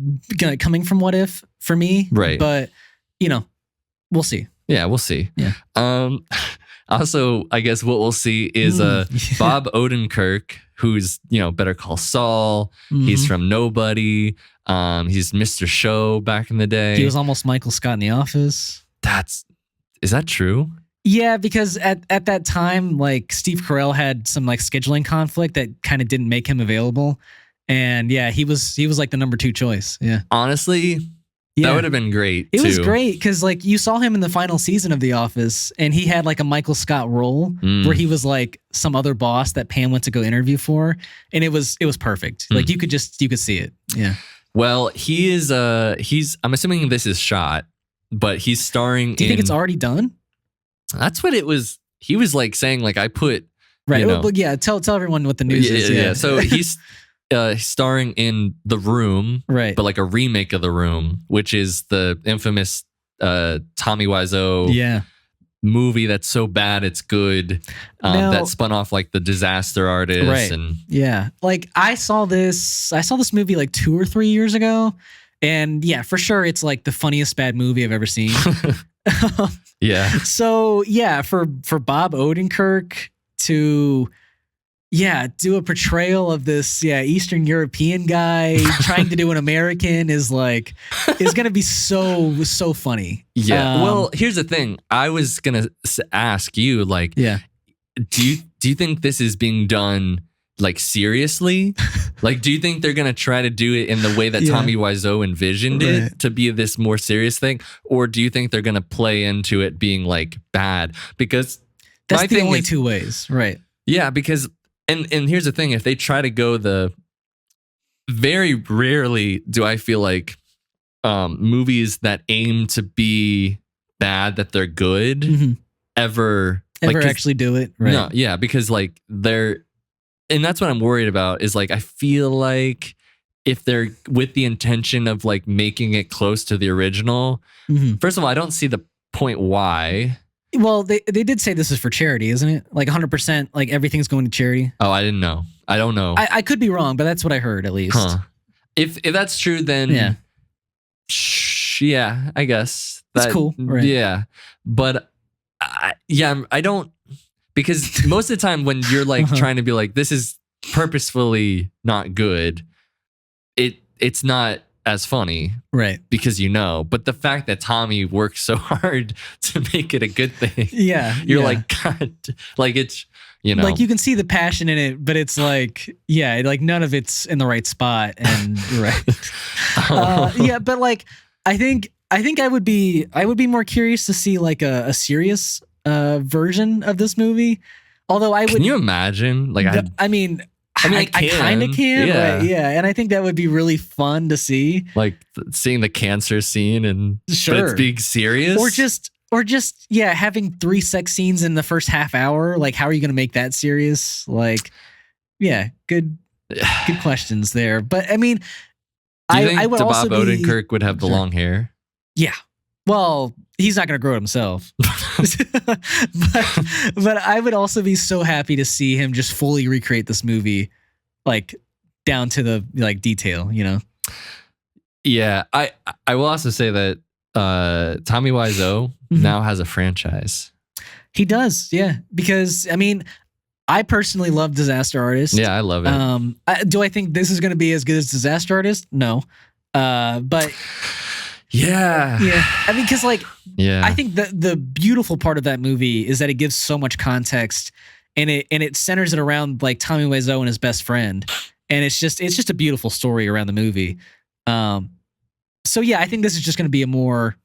coming from What If for me, right? But we'll see. Yeah, we'll see. Yeah. Also, I guess what we'll see is Bob Odenkirk, who's, Better Call Saul. He's from Nobody. He's Mr. Show back in the day. He was almost Michael Scott in The Office. Is that true? Yeah, because at that time, like, Steve Carell had some like scheduling conflict that kind of didn't make him available. And yeah, he was like the number 2 choice. Yeah. Honestly, that would have been great. It was great because, like, you saw him in the final season of The Office, and he had like a Michael Scott role where he was like some other boss that Pam went to go interview for, and it was perfect. Like, you could see it. Yeah. Well, he is. I'm assuming this is shot, but he's starring. Do you think it's already done? That's what it was. He was like saying, like, I put right. Well, yeah. Tell everyone what the news is. Yeah. So he's. Starring in The Room, right? But like a remake of The Room, which is the infamous Tommy Wiseau movie that's so bad it's good, that spun off like The Disaster Artist, right? And like, I saw this movie like 2 or 3 years ago, and yeah, for sure, it's like the funniest bad movie I've ever seen. Yeah. So yeah, for Bob Odenkirk to do a portrayal of this Eastern European guy trying to do an American is going to be so funny. Yeah. Well, here's the thing. I was going to ask you, like, do you think this is being done like seriously? Like, do you think they're going to try to do it in the way that Tommy Wiseau envisioned it to be this more serious thing? Or do you think they're going to play into it being like bad? Because that's the only 2 ways. Right. Yeah. Because And here's the thing, if they try to go very rarely do I feel like movies that aim to be bad, that they're good, ever actually do it. Right. No, yeah, because like and that's what I'm worried about is like, I feel like if they're with the intention of like making it close to the original. First of all, I don't see the point why. Well, they did say this is for charity, isn't it? Like 100%, like everything's going to charity. Oh, I didn't know. I don't know. I could be wrong, but that's what I heard at least. Huh. If that's true, then yeah, I guess that's cool. Right. Yeah, but I don't, because most of the time when you're like trying to be like, this is purposefully not good, it's not as funny, right? Because but the fact that Tommy worked so hard to make it a good thing, you're like, God, like it's, like you can see the passion in it, but it's like, like none of it's in the right spot, and but like I think I would be more curious to see like a serious version of this movie. Although can you imagine? Like I kind of can, and I think that would be really fun to see. Like seeing the cancer scene and but it's being serious, or just having 3 sex scenes in the first half hour. Like, how are you going to make that serious? Like, good questions there. But I mean, I would also Bob Odenkirk would have the long hair. Yeah. Well, he's not going to grow it himself. but I would also be so happy to see him just fully recreate this movie, like down to the like detail, Yeah, I will also say that Tommy Wiseau now has a franchise. He does, because I mean, I personally love Disaster Artist. Yeah, I love it. Do I think this is going to be as good as Disaster Artist? No, but. Yeah. I mean, because I think the beautiful part of that movie is that it gives so much context, and it centers it around like Tommy Wiseau and his best friend, and it's just a beautiful story around the movie. So I think this is just going to be a more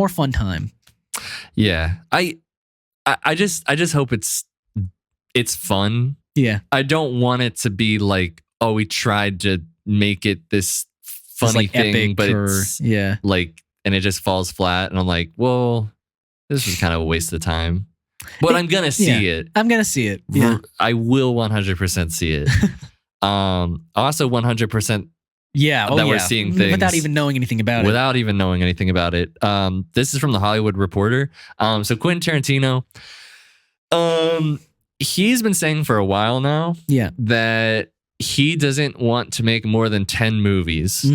fun time. Yeah, I just hope it's fun. Yeah, I don't want it to be like, oh, we tried to make it this funny thing, but it's like, and it just falls flat, and I'm like, well, this is kind of a waste of time. But I'm gonna see it. I'm gonna see it. Yeah, I will 100% see it. Also 100%. Yeah, we're seeing things without even knowing anything about it. This is from the Hollywood Reporter. So Quentin Tarantino, he's been saying for a while now, that he doesn't want to make more than 10 movies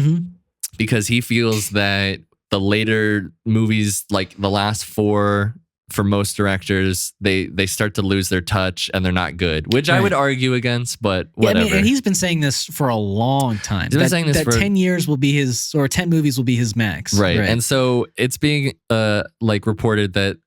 because he feels that the later movies, like the last 4 for most directors, they start to lose their touch and they're not good, which I would argue against, but whatever. I mean, and he's been saying this for a long time. He's been saying this for 10 years will be his, or 10 movies will be his max. Right. And so it's being like reported that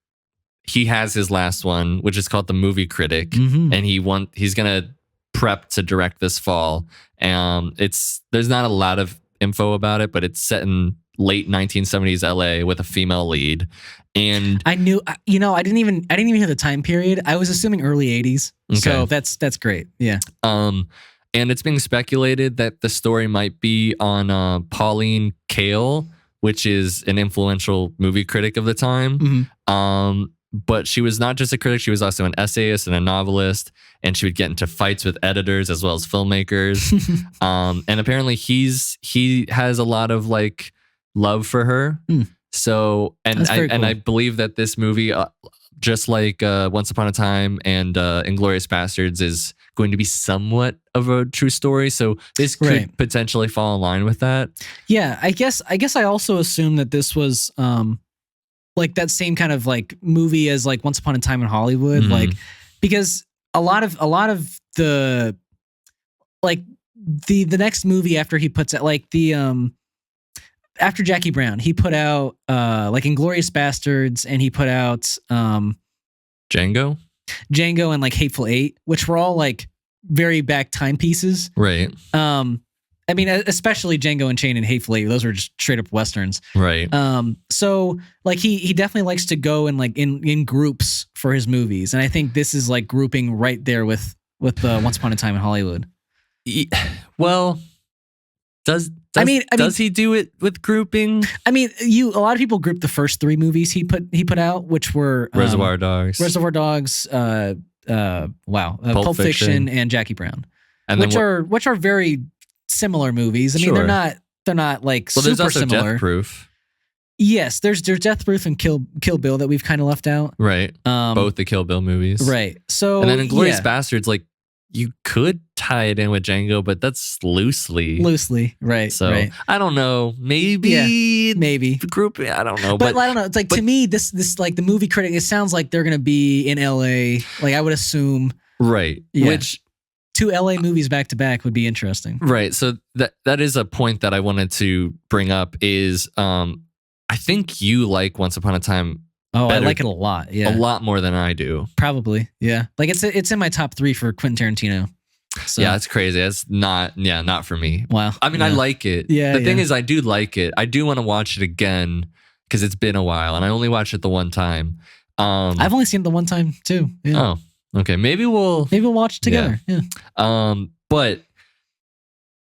he has his last one, which is called The Movie Critic, and he's gonna prep to direct this fall. There's not a lot of info about it, but it's set in late 1970s LA with a female lead. And I knew, I didn't even hear the time period. I was assuming early 80s. Okay. So that's great. Yeah. And it's being speculated that the story might be on Pauline Kael, which is an influential movie critic of the time. But she was not just a critic, she was also an essayist and a novelist, and she would get into fights with editors as well as filmmakers. And apparently he has a lot of like love for her. So, and I believe that this movie, just like Once Upon a Time and Inglourious Bastards, is going to be somewhat of a true story. So this could potentially fall in line with that. Yeah, I guess I also assume that this was like that same kind of like movie as like Once Upon a Time in Hollywood, like because a lot of the like the next movie after he puts out like the after Jackie Brown, he put out like Inglourious Bastards, and he put out Django and like Hateful Eight, which were all like very back timepieces. Right. I mean, especially Django Unchained and Hateful Eight, those were just straight up Westerns. Right. So like he definitely likes to go in like in groups for his movies. And I think this is like grouping right there with Once Upon a Time in Hollywood. Well, does he do it with grouping? I mean, a lot of people group the first 3 movies he put out, which were Reservoir Dogs, Pulp Fiction, and Jackie Brown, and which are very similar movies. I mean, they're not like well, super there's also similar. Death Proof. Yes, there's Death Proof and Kill Bill that we've kind of left out. Right. Both the Kill Bill movies. Right. So and then Inglourious Bastards, like you could tie it in with Django, but that's loosely. Right. So right. I don't know. Maybe the group. I don't know. But I don't know. It's like to me, this like the movie Critic. It sounds like they're gonna be in LA. Like I would assume. Right. Yeah. Which 2 LA movies back to back would be interesting. Right. So that is a point that I wanted to bring up. Is I think you like Once Upon a Time. Oh, I like it a lot. Yeah, a lot more than I do. Probably. Yeah, like it's in my top 3 for Quentin Tarantino. So. Yeah, it's crazy. It's not for me. Wow. I mean, I like it. Yeah. The thing is, I do like it. I do want to watch it again because it's been a while, and I only watched it the one time. I've only seen it the one time too. Yeah. Oh, okay. Maybe we'll watch it together. Yeah. But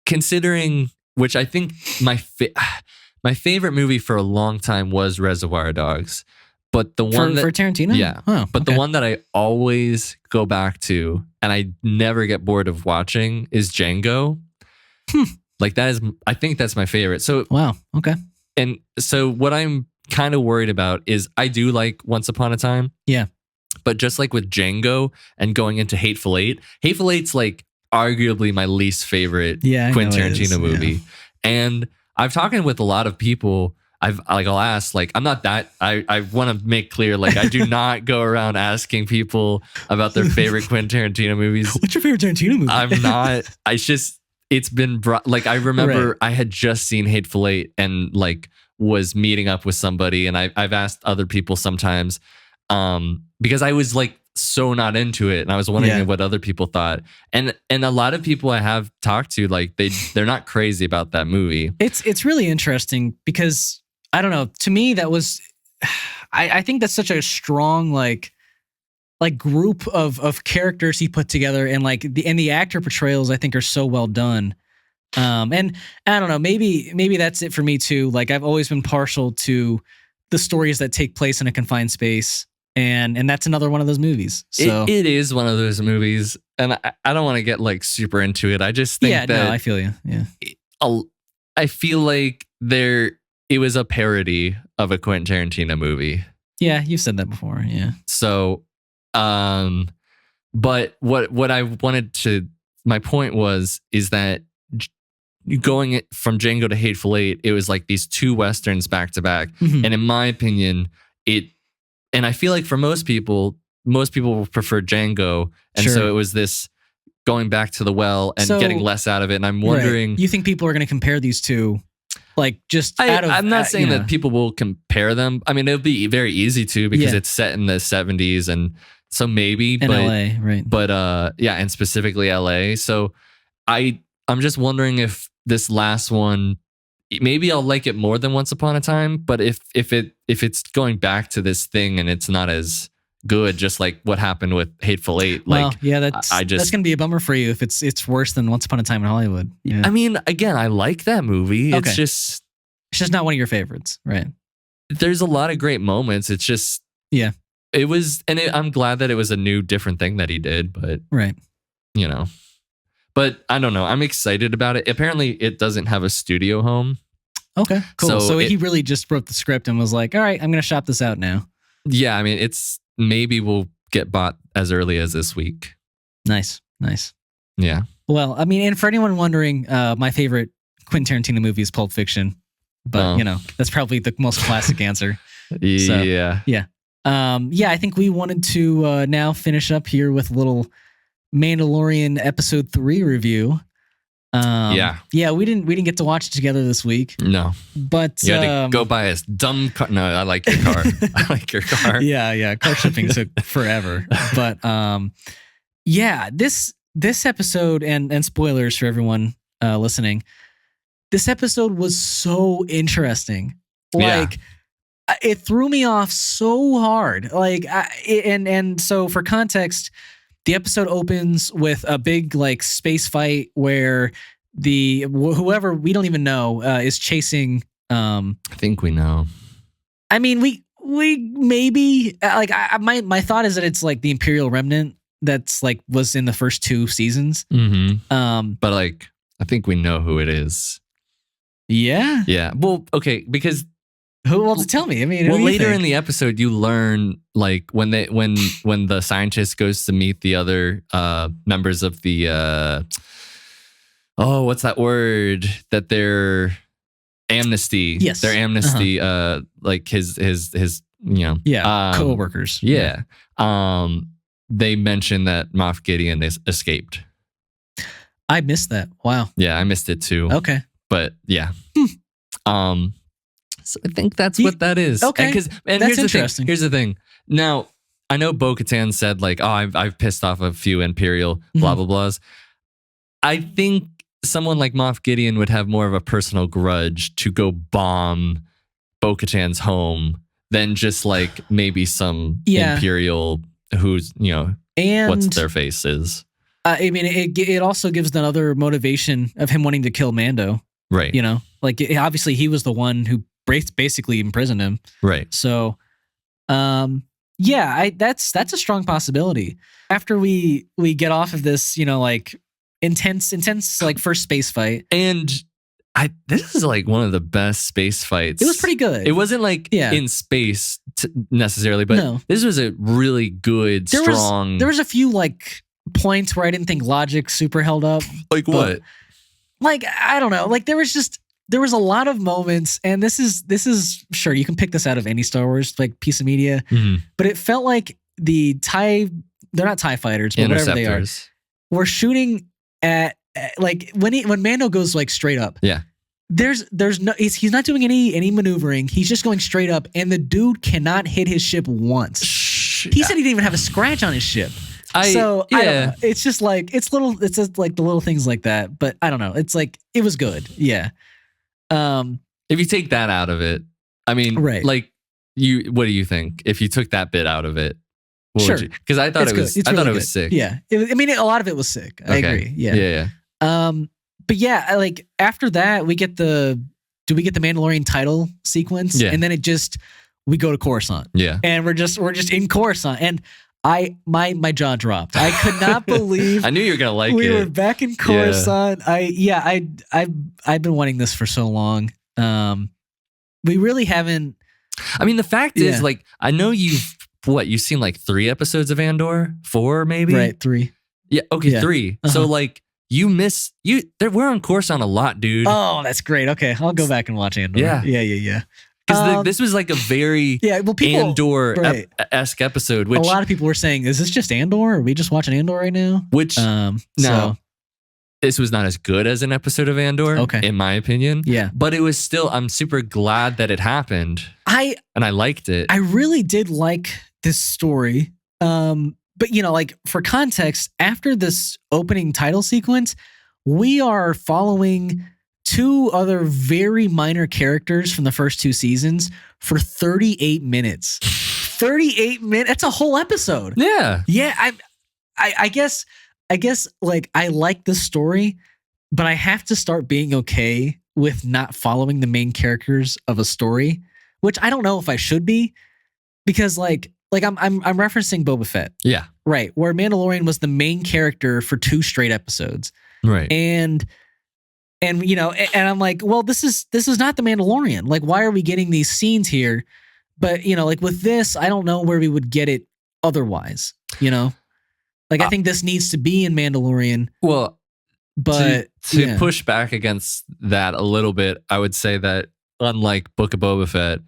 considering, which I think my favorite movie for a long time was Reservoir Dogs. But the one for Tarantino? Yeah. Oh, but the one that I always go back to and I never get bored of watching is Django. Like I think that's my favorite. So wow. Okay. And so what I'm kind of worried about is I do like Once Upon a Time. Yeah. But just like with Django and going into Hateful Eight, Hateful Eight's like arguably my least favorite Quentin Tarantino movie. Yeah. And I've talked with a lot of people. I'll ask, like, I'm not that, I want to make clear, like, I do not go around asking people about their favorite Quentin Tarantino movies. What's your favorite Tarantino movie? I'm not, it's been brought, like, I remember I had just seen Hateful Eight and, like, was meeting up with somebody, and I've asked other people sometimes, because I was, like, so not into it, and I was wondering what other people thought, and a lot of people I have talked to, like, they're not crazy about that movie. It's really interesting because I don't know. To me, that was, I think that's such a strong like group of characters he put together, and like the actor portrayals I think are so well done. And I don't know, maybe that's it for me too. Like I've always been partial to the stories that take place in a confined space, and that's another one of those movies. So it is one of those movies, and I don't want to get like super into it. I just think that I feel you. Yeah, I feel like it was a parody of a Quentin Tarantino movie. Yeah, you've said that before. Yeah. So, but what I wanted to, my point is that going from Django to Hateful Eight, it was like these 2 Westerns back to back. Mm-hmm. And in my opinion, and I feel like for most people prefer Django. And so it was this going back to the well and getting less out of it. And I'm wondering. Right. You think people are going to compare these two? Like just I'm not saying that people will compare them. I mean, it'll be very easy to because it's set in the 70s, and so maybe in LA, right? But and specifically LA. So I'm just wondering if this last one, maybe I'll like it more than Once Upon a Time. But if it's going back to this thing and it's not as good, just like what happened with Hateful Eight. Like, that's gonna be a bummer for you if it's worse than Once Upon a Time in Hollywood. Yeah. I mean, again, I like that movie. Okay. It's just not one of your favorites, right? There's a lot of great moments. It's just it was, and I'm glad that it was a new, different thing that he did. But right, but I don't know. I'm excited about it. Apparently, it doesn't have a studio home. Okay, cool. So he really just wrote the script and was like, "All right, I'm gonna shop this out now." Yeah, I mean, maybe we'll get bought as early as this week. Nice. Yeah. Well, I mean, and for anyone wondering, my favorite Quentin Tarantino movie is Pulp Fiction, but that's probably the most classic answer. Yeah. I think we wanted to now finish up here with a little Mandalorian episode 3 review. We didn't get to watch it together this week. No, but you had to go buy a dumb car. No, I like your car. I like your car. Yeah. Car shipping took forever, but this episode and spoilers for everyone listening. This episode was so interesting. Like it threw me off so hard. Like and so for context. The episode opens with a big like space fight where whoever we don't even know is chasing. I think we know. I mean, we maybe like my thought is that it's like the Imperial Remnant that's like was in the first 2 seasons. Mm-hmm. But like I think we know who it is. Yeah. Yeah. Well, okay, because Who wants to tell me? I mean, well, later in the episode, you learn like when the scientist goes to meet the other members of the what's that word that they're amnesty? Yes, their amnesty. Like his co-workers. Yeah. They mentioned that Moff Gideon escaped. I missed that. Wow. Yeah, I missed it too. Okay. But yeah. So I think that's what that is. Okay. And that's interesting. Here's the thing. Now, I know Bo-Katan said like, oh, I've pissed off a few Imperial blah, blah, blahs. I think someone like Moff Gideon would have more of a personal grudge to go bomb Bo-Katan's home than just like maybe some Imperial who's, and what's their face is. I mean, it also gives another motivation of him wanting to kill Mando. Right. Like obviously he was the one who basically imprisoned him. Right. So, that's a strong possibility. After we get off of this, like intense like first space fight. And this is like one of the best space fights. It was pretty good. It wasn't like in space necessarily, but this was a really good, strong. There was a few like points where I didn't think logic super held up. Like what? Like, I don't know. Like there was a lot of moments, and this is sure you can pick this out of any Star Wars like piece of media, but it felt like they're not TIE fighters, but whatever they are, were shooting at like when Mando goes like straight up. Yeah. There's no he's not doing any maneuvering. He's just going straight up, and the dude cannot hit his ship once. He said he didn't even have a scratch on his ship. I don't know. It's just like it's just like the little things like that. But I don't know. It's like it was good. Yeah. If you take that out of it, I mean, like what do you think? If you took that bit out of it, sure. Because I thought it was sick. Yeah. A lot of it was sick. I agree. Yeah. Yeah. But yeah, like after that, we get the Mandalorian title sequence, and then we go to Coruscant. Yeah. And we're just in Coruscant, and my jaw dropped. I could not believe. I knew you were gonna like it. We were back in Coruscant. Yeah. I've been wanting this for so long. We really haven't. I mean, the fact is, like, I know you've seen like 3 episodes of Andor, 4 maybe, right? 3. Yeah. Okay, 3. So like we're on Coruscant a lot, dude. Oh, that's great. Okay, I'll go back and watch Andor. Yeah. Because this was like a very Andor-esque episode. Which a lot of people were saying, is this just Andor? Or are we just watching Andor right now? Which this was not as good as an episode of Andor, in my opinion. Yeah, but it was still. I'm super glad that it happened. I liked it. I really did like this story. But like for context, after this opening title sequence, we are following 2 other very minor characters from the first 2 seasons for 38 minutes. 38 minutes. That's a whole episode. Yeah. Yeah. I guess like I like the story, but I have to start being okay with not following the main characters of a story, which I don't know if I should be, because like I'm referencing Boba Fett. Yeah. Right. Where Mandalorian was the main character for 2 straight episodes. Right. And I'm like, well, this is not the Mandalorian. Like, why are we getting these scenes here? But like with this, I don't know where we would get it otherwise. Like I think this needs to be in Mandalorian. Well, but to push back against that a little bit, I would say that unlike Book of Boba Fett,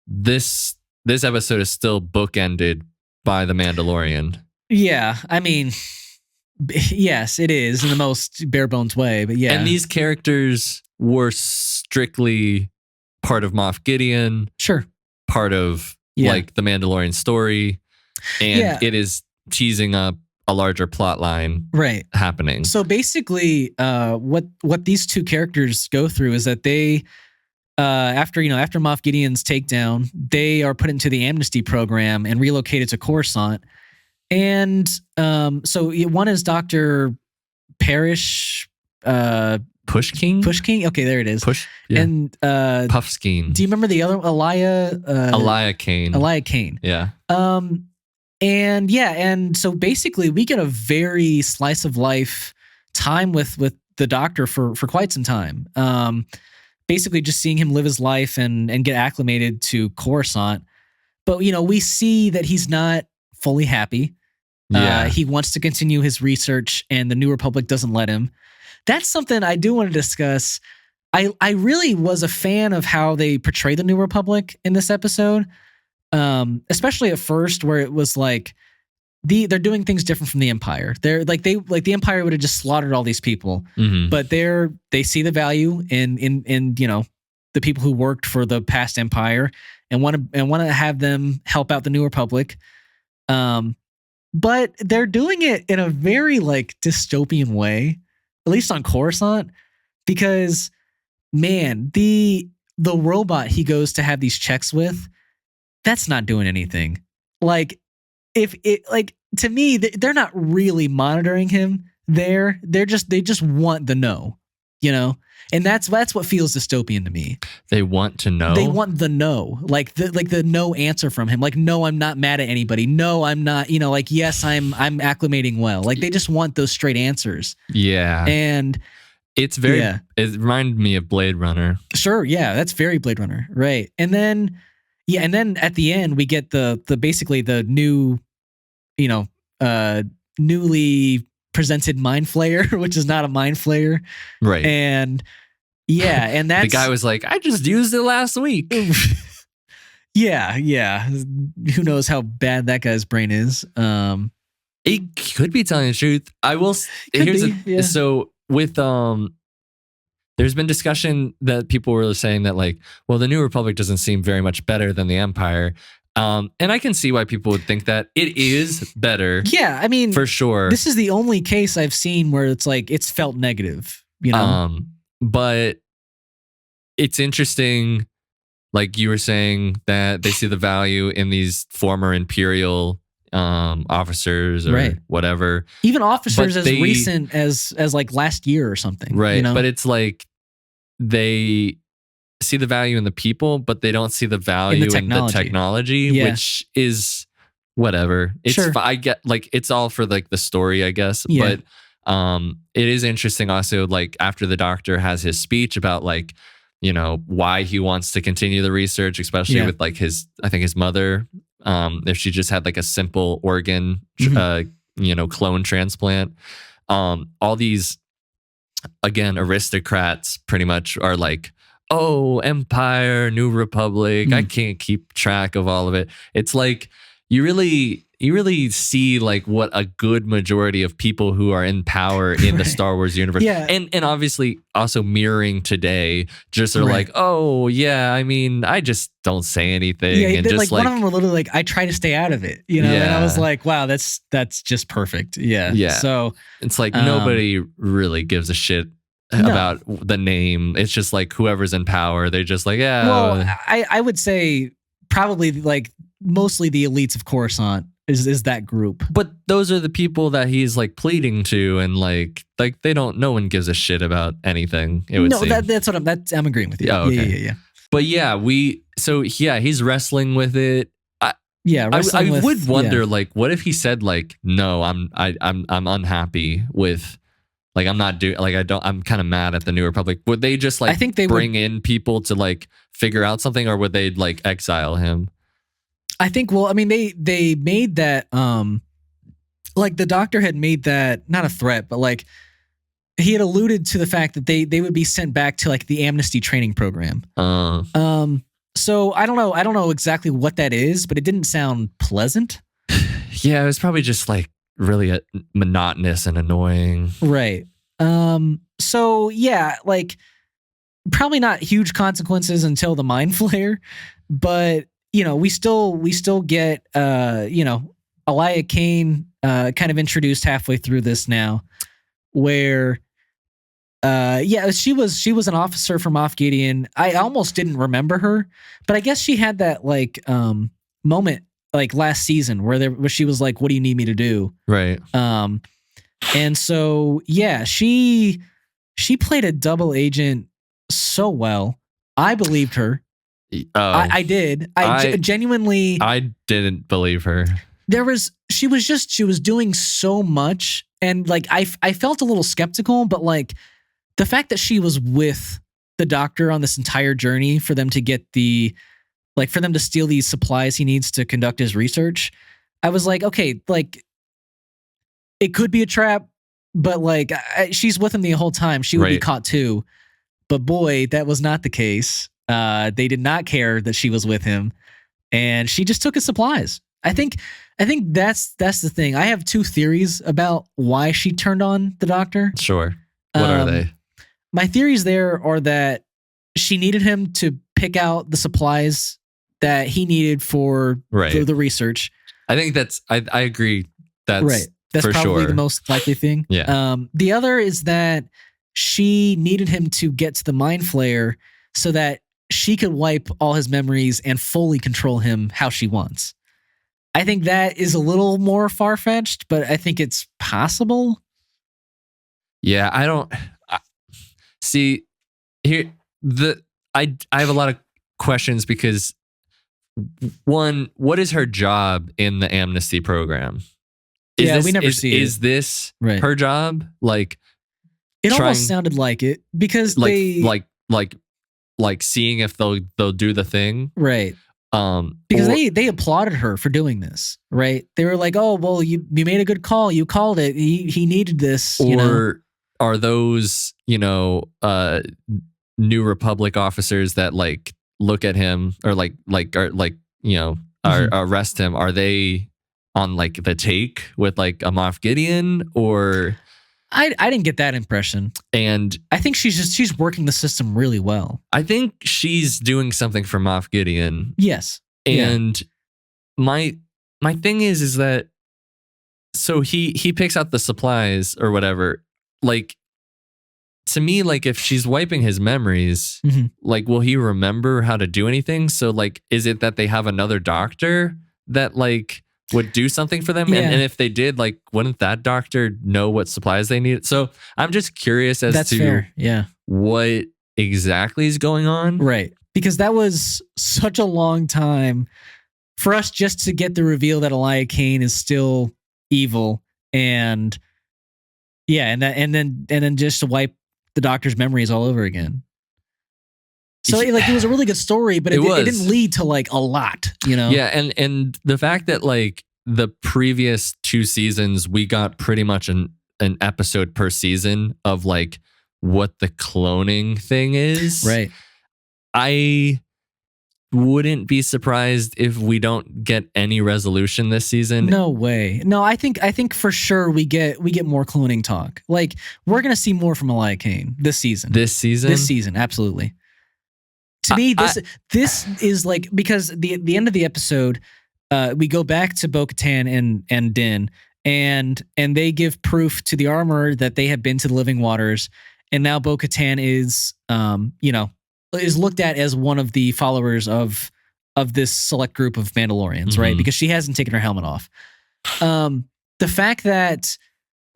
this episode is still bookended by the Mandalorian. Yeah, I mean, yes, it is in the most bare bones way, but yeah. And these characters were strictly part of Moff Gideon. Sure. Part of like the Mandalorian story. And it is teasing up a larger plot line happening. So basically, what these 2 characters go through is that they after Moff Gideon's takedown, they are put into the amnesty program and relocated to Coruscant. And so one is Dr. Parrish Pushking? Pushking? Okay, there it is. And Puffskein. Do you remember the other Elia Kane. Elia Kane. Yeah. And so basically we get a very slice of life time with the Doctor for quite some time. Basically just seeing him live his life and get acclimated to Coruscant. But, we see that he's not fully happy. Yeah. He wants to continue his research, and the New Republic doesn't let him. That's something I do want to discuss. I really was a fan of how they portray the New Republic in this episode, especially at first, where it was like they're doing things different from the Empire. They're like the Empire would have just slaughtered all these people, but they see the value in the people who worked for the past Empire and want to have them help out the New Republic. But they're doing it in a very like dystopian way, at least on Coruscant, because man, the robot he goes to have these checks with, that's not doing anything. Like, if it like to me, they're not really monitoring him there. They just want the no, and that's what feels dystopian to me. They want to know. They want the no, like the no answer from him. Like, no, I'm not mad at anybody. No, I'm not. Like, yes, I'm acclimating well. Like, they just want those straight answers. Yeah, and it's very. Yeah. It reminded me of Blade Runner. Sure, yeah, that's very Blade Runner, right? And then at the end we get the basically the new, newly presented mind flayer, which is not a mind flayer, right? And and that's the guy was like, I just used it last week. yeah. Who knows how bad that guy's brain is? He could be telling the truth. I will. So with there's been discussion that people were saying that like, well, the New Republic doesn't seem very much better than the Empire. And I can see why people would think that it is better. Yeah, I mean, for sure. This is the only case I've seen where it's like it's felt negative, But it's interesting, like you were saying, that they see the value in these former Imperial officers or whatever. Even officers as recent as like last year or something. Right. But it's like they see the value in the people, but they don't see the value in the technology, which is whatever. It's I get like it's all for like the story, I guess. Yeah. But it is interesting also, like after the Doctor has his speech about like, why he wants to continue the research, especially with like his mother, if she just had like a simple organ, clone transplant, all these, again, aristocrats pretty much are like, oh, Empire, New Republic, I can't keep track of all of it. It's like you really see like what a good majority of people who are in power in the Star Wars universe, and obviously also mirroring today, just are like, oh yeah, I mean, I just don't say anything, and just like one of them were literally like, I try to stay out of it, and I was like, wow, that's just perfect. Yeah. So it's like nobody really gives a shit about the name. It's just like whoever's in power, they're just like, yeah. Well, I would say probably like mostly the elites of Coruscant is that group. But those are the people that he's like pleading to, and like they don't. No one gives a shit about anything. It would seem. That's what I'm agreeing with you. Oh, okay. Yeah. But he's wrestling with it. I would wonder like, what if he said like, no, I'm unhappy with. Like, I'm not doing, like, I'm kind of mad at the New Republic. Would they just, like, I think they bring in people to, like, figure out something, or would they, like, exile him? I think, well, I mean, they made that, like, the Doctor had made that, not a threat, but, like, he had alluded to the fact that they would be sent back to, like, the amnesty training program. So, I don't know exactly what that is, but it didn't sound pleasant. Yeah, it was probably just, like, really monotonous and annoying, right? So yeah, like probably not huge consequences until the mind flayer, but we still get Elia Kane kind of introduced halfway through this now, where she was an officer from Moff Gideon. I almost didn't remember her, but I guess she had that like moment like last season where she was like, what do you need me to do? Right. And so, yeah, she played a double agent so well. I believed her. I did. Genuinely. I didn't believe her. She was doing so much. And like, I felt a little skeptical, but like, the fact that she was with the doctor on this entire journey for them to get for them to steal these supplies he needs to conduct his research, I was like, okay, like it could be a trap, but like she's with him the whole time. She would be caught too. But boy, that was not the case. They did not care that she was with him, and she just took his supplies. I think that's the thing. I have two theories about why she turned on the doctor. Sure. What are they? My theories there are that she needed him to pick out the supplies that he needed for the research. I think I agree. That's That's for probably sure the most likely thing. Yeah. The other is that she needed him to get to the mind flayer so that she could wipe all his memories and fully control him how she wants. I think that is a little more far-fetched, but I think it's possible. Yeah, see here. I have a lot of questions because one, what is her job in the amnesty program? We never see it. Is this her job? Like, it almost sounded like it because like seeing if they'll do the thing, right? Because they applauded her for doing this, right? They were like, "Oh, well, you made a good call. You called it. He needed this." Or are those New Republic officers that like look at him or arrest him? Are they on like the take with like a Moff Gideon or? I didn't get that impression. And I think she's working the system really well. I think she's doing something for Moff Gideon. Yes. And my thing is that so he picks out the supplies or whatever. Like, to me, like if she's wiping his memories, like will he remember how to do anything? So like, is it that they have another doctor that like would do something for them? Yeah. And if they did, like, wouldn't that doctor know what supplies they needed? So I'm just curious as to fair. Yeah. what exactly is going on. Right. Because that was such a long time for us just to get the reveal that Elia Kane is still evil. And and then just to wipe the doctor's memories all over again. So like it was a really good story, but it didn't lead to like a lot, Yeah, and the fact that like the previous 2 seasons we got pretty much an episode per season of like what the cloning thing is. Right. I wouldn't be surprised if we don't get any resolution this season. No way. No, I think for sure we get more cloning talk. Like we're gonna see more from Elia Kane this season. This season, absolutely. To me, this is like, because the end of the episode, we go back to Bo-Katan and Din, and they give proof to the armorer that they have been to the living waters, and now Bo-Katan is is looked at as one of the followers of this select group of Mandalorians, right? Because she hasn't taken her helmet off. The fact that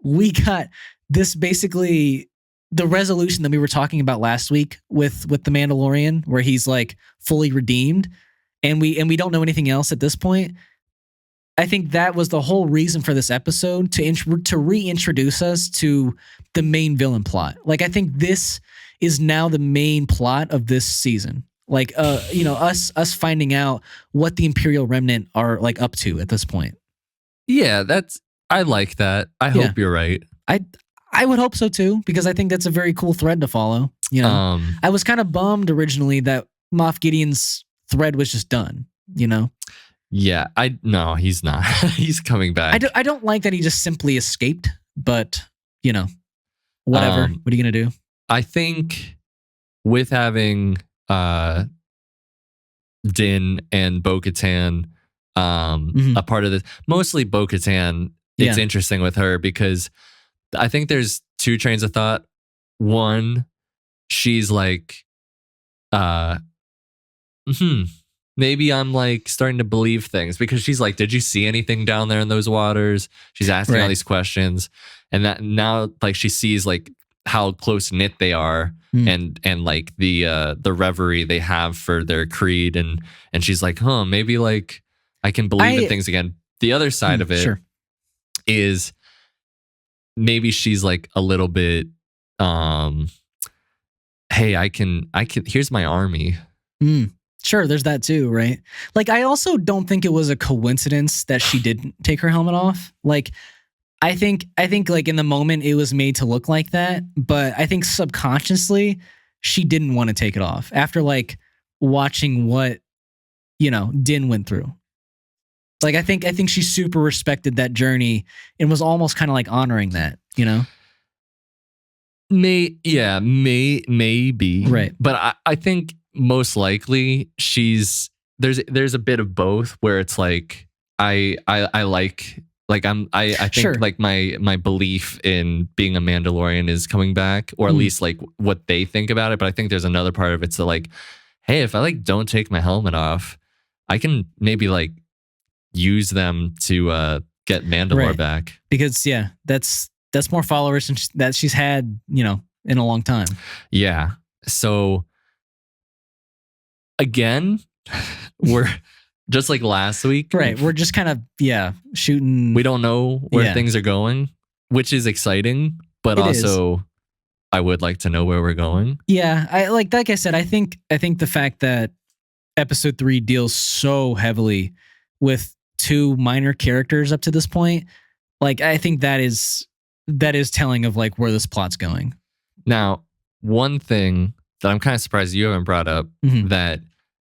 we got this basically the resolution that we were talking about last week with the Mandalorian, where he's like fully redeemed, and we don't know anything else at this point. I think that was the whole reason for this episode, to reintroduce us to the main villain plot. Like I think this is now the main plot of this season. Like us finding out what the Imperial Remnant are like up to at this point. Yeah, I like that. I hope you're right. I would hope so too, because I think that's a very cool thread to follow. I was kind of bummed originally that Moff Gideon's thread was just done. Yeah, no, he's not. He's coming back. I don't like that he just simply escaped, but whatever. What are you gonna do? I think with having Din and Bo-Katan a part of this, mostly Bo-Katan, it's interesting with her because I think there's 2 trains of thought. One, she's like, maybe I'm like starting to believe things, because she's like, did you see anything down there in those waters? She's asking all these questions, and that now like she sees like how close knit they are, and like the reverie they have for their creed, and she's like, maybe like I can believe in things again. The other side of it is maybe she's like a little bit hey, I can, here's my army. Sure, there's that too, right? Like, I also don't think it was a coincidence that she didn't take her helmet off. Like, I think like in the moment it was made to look like that, but I think subconsciously she didn't want to take it off after like watching what, Din went through. Like, I think she super respected that journey and was almost kind of like honoring that, Maybe. Right. But I think most likely there's a bit of both where it's like I think Sure. like my belief in being a Mandalorian is coming back, or at least like what they think about it. But I think there's another part of it's like, hey, if I like don't take my helmet off, I can maybe like use them to get Mandalore back. Because that's more followers that she's had, in a long time. Yeah. So again, we're just like last week. Right. We're just kind of, shooting. We don't know where things are going, which is exciting, but also I would like to know where we're going. Yeah. Like I said, I think the fact that episode 3 deals so heavily with 2 minor characters up to this point, like, I think that is telling of like where this plot's going. Now, one thing that I'm kind of surprised you haven't brought up that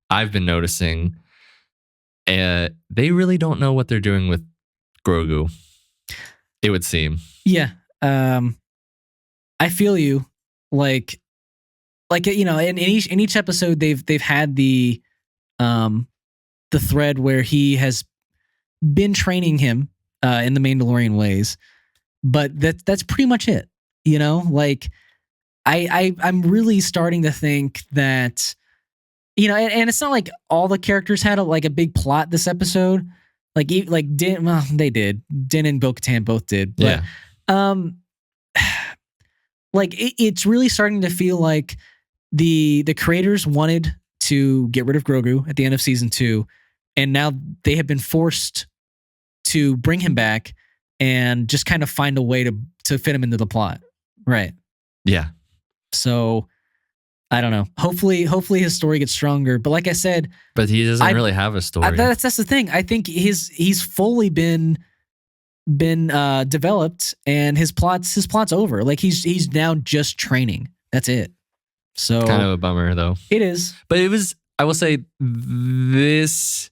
I've been noticing, they really don't know what they're doing with Grogu, it would seem. Yeah. I feel you. Like in each episode they've had the thread where he has been training him in the Mandalorian ways, but that's pretty much it. Like, I'm really starting to think that, and it's not like all the characters had a big plot this episode. Like Din, well, they did. Din and Bo-Katan both did. But, like it's really starting to feel like the creators wanted to get rid of Grogu at the end of season 2, and now they have been forced to bring him back and just kind of find a way to fit him into the plot. Right. Yeah. So I don't know. Hopefully his story gets stronger. But like I said, but he doesn't really have a story. That's the thing. I think he's fully been developed, and his plot's over. Like he's now just training. That's it. So kind of a bummer though. It is. But it was, I will say this,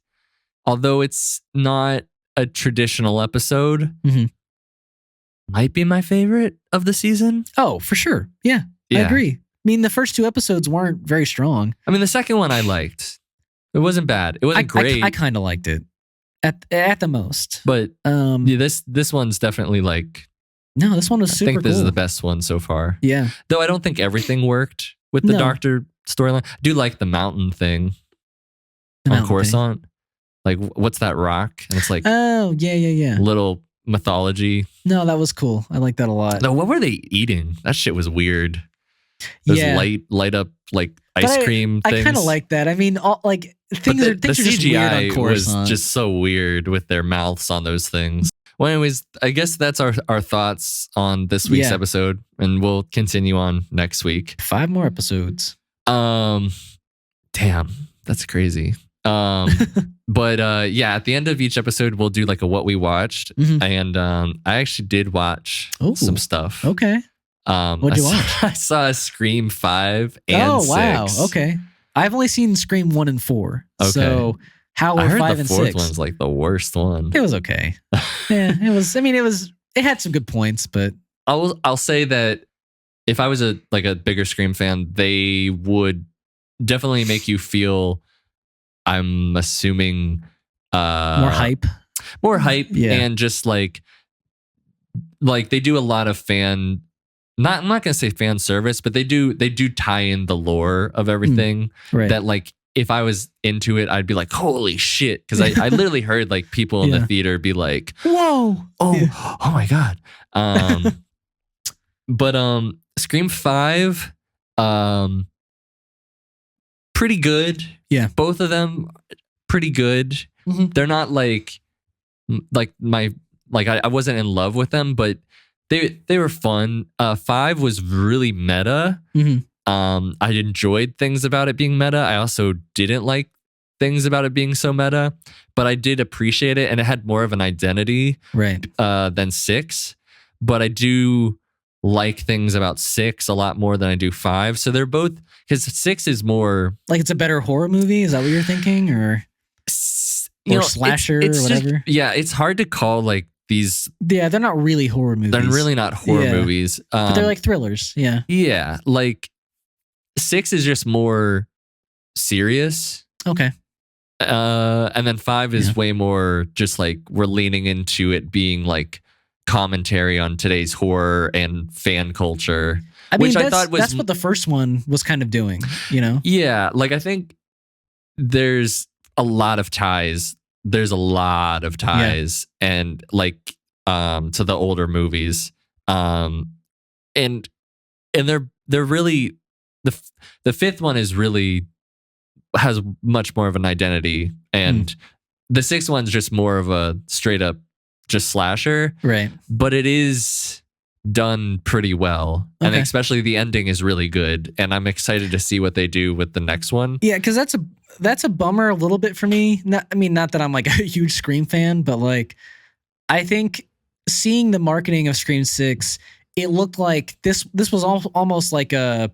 although it's not a traditional episode, might be my favorite of the season. Oh, for sure. Yeah. I agree. I mean, the first 2 episodes weren't very strong. I mean, the second one I liked. It wasn't bad. It wasn't great. I kind of liked it at the most. But this one's definitely like, no, this one was super cool. I think this is the best one so far. Yeah. Though I don't think everything worked with the Doctor storyline. I do like the mountain thing on Coruscant. Like, what's that rock? And it's like, oh, yeah. Little mythology. No, that was cool. I like that a lot. No, what were they eating? That shit was weird. Those light up like ice cream things. I kind of like that. I mean, things are just weird on Coruscant. Was just so weird with their mouths on those things. Well, anyways, I guess that's our thoughts on this week's episode, and we'll continue on next week. 5 more episodes. Damn, that's crazy. But at the end of each episode, we'll do like a what we watched, and I actually did watch some stuff. Okay. What'd you watch? I saw Scream 5 and 6. Oh, wow. Okay. I've only seen Scream 1 and 4. Okay. So how were 5 and 6? The 4th one's like the worst one. It was okay. Yeah, it was. I mean, it had some good points, but I'll say that if I was a bigger Scream fan, they would definitely make you feel, I'm assuming, more hype, and just like they do a lot of fan. I'm not gonna say fan service, but they do tie in the lore of everything. Right. That like if I was into it, I'd be like, holy shit, because I literally heard like people in the theater be like, whoa, oh my god. But Scream 5, pretty good. Yeah, both of them pretty good. They're not like I wasn't in love with them, but they were fun. 5 was really meta, I enjoyed things about it being meta. I also didn't like things about it being so meta, but I did appreciate it, and it had more of an identity than 6. But I do like things about 6 a lot more than I do 5. So they're both, because 6 is more like it's a better horror movie. Is that what you're thinking, or slasher it's or whatever? Just, yeah, it's hard to call like these. Yeah, they're not really horror movies. They're really not horror movies, but they're like thrillers. Yeah, yeah. Like 6 is just more serious. Okay. And then 5 is way more just like we're leaning into it being like commentary on today's horror and fan culture. I mean, I thought that's what the first one was kind of doing, you know? Yeah, like I think there's a lot of ties. There's a lot of ties and like to the older movies. And they're really the fifth one is really has much more of an identity, and the sixth one's just more of a straight up just slasher. Right. But it is done pretty well. Okay. And especially the ending is really good. And I'm excited to see what they do with the next one. Yeah, because that's a bummer a little bit for me. Not that I'm like a huge Scream fan, but like I think seeing the marketing of Scream 6, it looked like this was almost like a,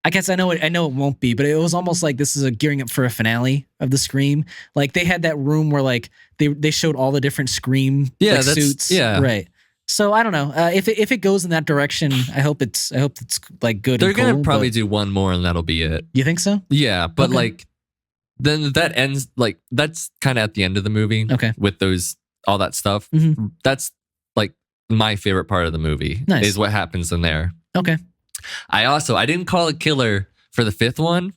I guess I know it won't be, but it was almost like this is a gearing up for a finale of the Scream. Like they had that room where like they showed all the different Scream suits. Yeah. Right. So I don't know if it goes in that direction. I hope it's like good. They're gonna probably do one more and that'll be it. You think so? Yeah, but like then that ends like that's kind of at the end of the movie. Okay, with all that stuff. Mm-hmm. That's like my favorite part of the movie. Nice. Is what happens in there. Okay. I didn't call it killer for the fifth one,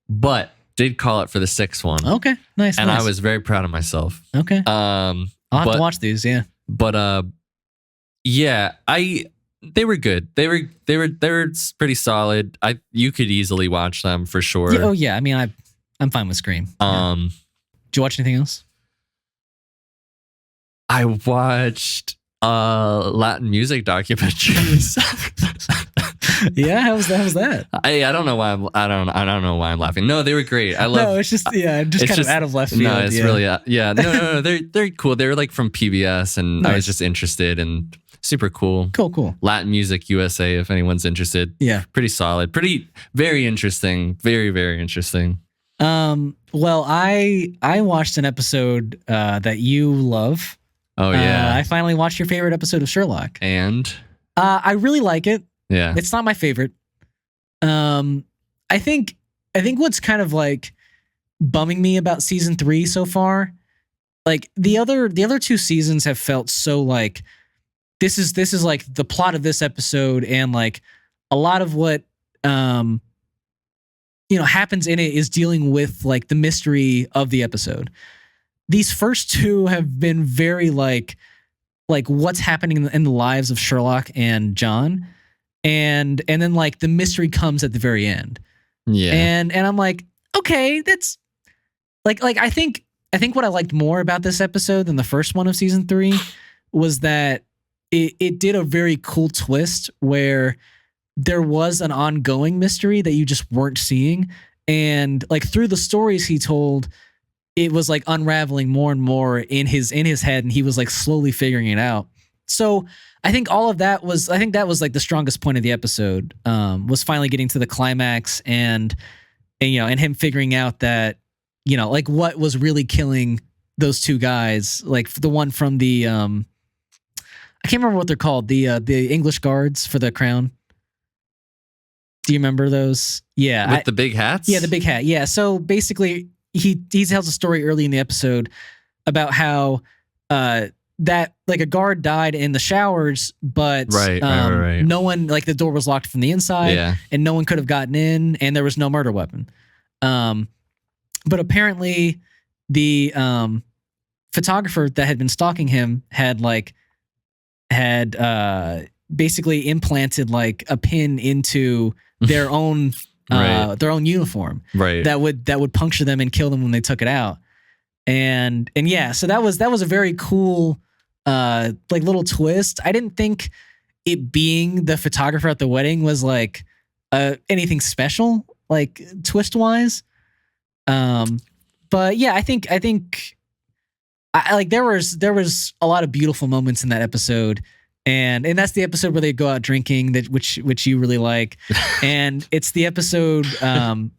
but did call it for the sixth one. Okay, nice. And I was very proud of myself. Okay. I'll have to watch these. Yeah. But yeah, they were good. They were pretty solid. You could easily watch them for sure. Yeah, oh yeah, I mean I'm fine with Scream. Did you watch anything else? I watched Latin music documentaries. Yeah, how was that? I don't know why I don't know why I'm laughing. No, they were great. I love. No, it's just kind of out of left field. No, it's really No, they're cool. They were like from PBS, and nice. I was just interested and super cool. Cool. Latin Music USA, if anyone's interested. Yeah, pretty solid. Very interesting. Very, very interesting. Well, I watched an episode that you love. Oh yeah, I finally watched your favorite episode of Sherlock, and I really like it. Yeah, it's not my favorite. I think what's kind of like bumming me about season 3 so far, like the other 2 seasons have felt so like this is like the plot of this episode, and like a lot of what happens in it is dealing with like the mystery of the episode. These first 2 have been very like what's happening in the lives of Sherlock and John. And then like the mystery comes at the very end. Yeah. And I'm like, okay, that's like I think what I liked more about this episode than the first one of season 3 was that it did a very cool twist where there was an ongoing mystery that you just weren't seeing. And like through the stories he told, it was like unraveling more and more in his head, and he was like slowly figuring it out. So I think that was like the strongest point of the episode, was finally getting to the climax and him figuring out that, like what was really killing those 2 guys, like the one from the, I can't remember what they're called. The English guards for the crown. Do you remember those? Yeah. With the big hats? Yeah. The big hat. Yeah. So basically he tells a story early in the episode about how, that like a guard died in the showers, but right. No one, like the door was locked from the inside, and no one could have gotten in, and there was no murder weapon. But apparently the photographer that had been stalking him had basically implanted like a pin into their own uniform, right? That would puncture them and kill them when they took it out. And yeah, so that was a very cool like little twist. I didn't think it being the photographer at the wedding was like anything special, like twist wise. But yeah, I think I like there was a lot of beautiful moments in that episode. And that's the episode where they go out drinking, which you really like. And it's the episode,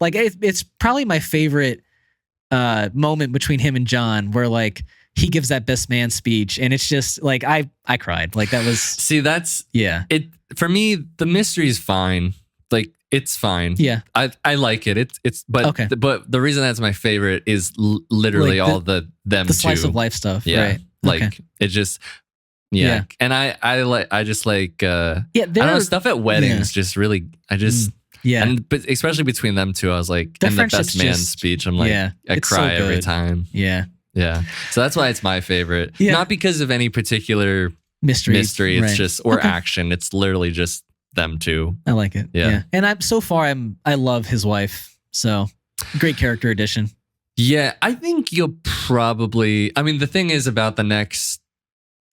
like it's probably my favorite moment between him and John, where like he gives that best man speech, and it's just like I cried. Like that was that's it for me. The mystery is fine. Like it's fine. Yeah, I like it. It's but okay. But the reason that's my favorite is literally like all the slice of life stuff. Yeah, right. Like it just. Yeah. And I just like I don't know, stuff at weddings just really but especially between them two, I was like, and the best man speech, I'm like, I cry every time. Yeah. So that's why it's my favorite. Not because of any particular mystery. It's just action. It's literally just them two. I like it. Yeah. And I love his wife. So great character addition. Yeah, I think you'll probably. I mean, the thing is about the next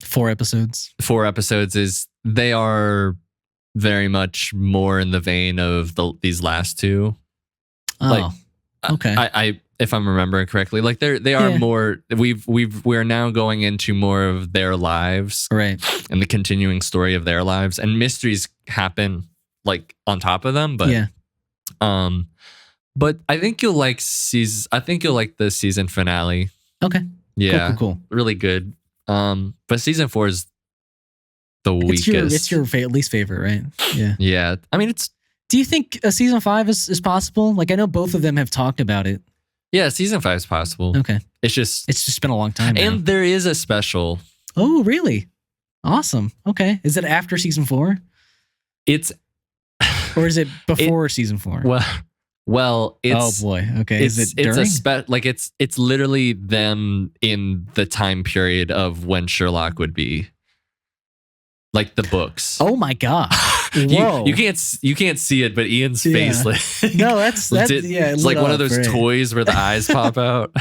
4 episodes is they are very much more in the vein of these last two. Oh, okay. I if I'm remembering correctly, like they are more. We're now going into more of their lives, right, and the continuing story of their lives, and mysteries happen like on top of them. But but I think you'll like the season finale. Okay. Yeah. Cool. Really good. But season 4 is the weakest. It's your least favorite, right? Yeah. Yeah. I mean, do you think a season 5 is possible? Like, I know both of them have talked about it. Yeah, season 5 is possible. Okay. It's just been a long time now. And there is a special. Oh, really? Awesome. Okay. Is it after season 4? Or is it before season 4? Well, it's oh boy. Okay, is it during? It's literally them in the time period of when Sherlock would be, like the books. Oh my god! Whoa. you can't see it, but Ian's face, like no, that's it's like one of those toys where the eyes pop out.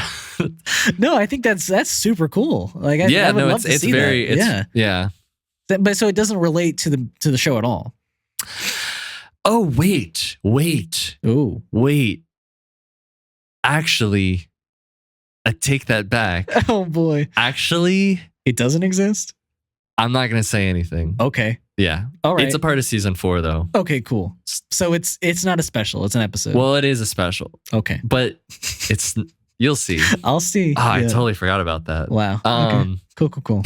No, I think that's super cool. Like I would love to see that. Yeah. But so it doesn't relate to the show at all. Oh, wait. Oh, wait. Actually, I take that back. Oh, boy. Actually, it doesn't exist? I'm not going to say anything. Okay. Yeah. All right. It's a part of season 4, though. Okay, cool. So it's not a special. It's an episode. Well, it is a special. Okay. But you'll see. I'll see. Oh, I totally forgot about that. Wow. Okay. Cool.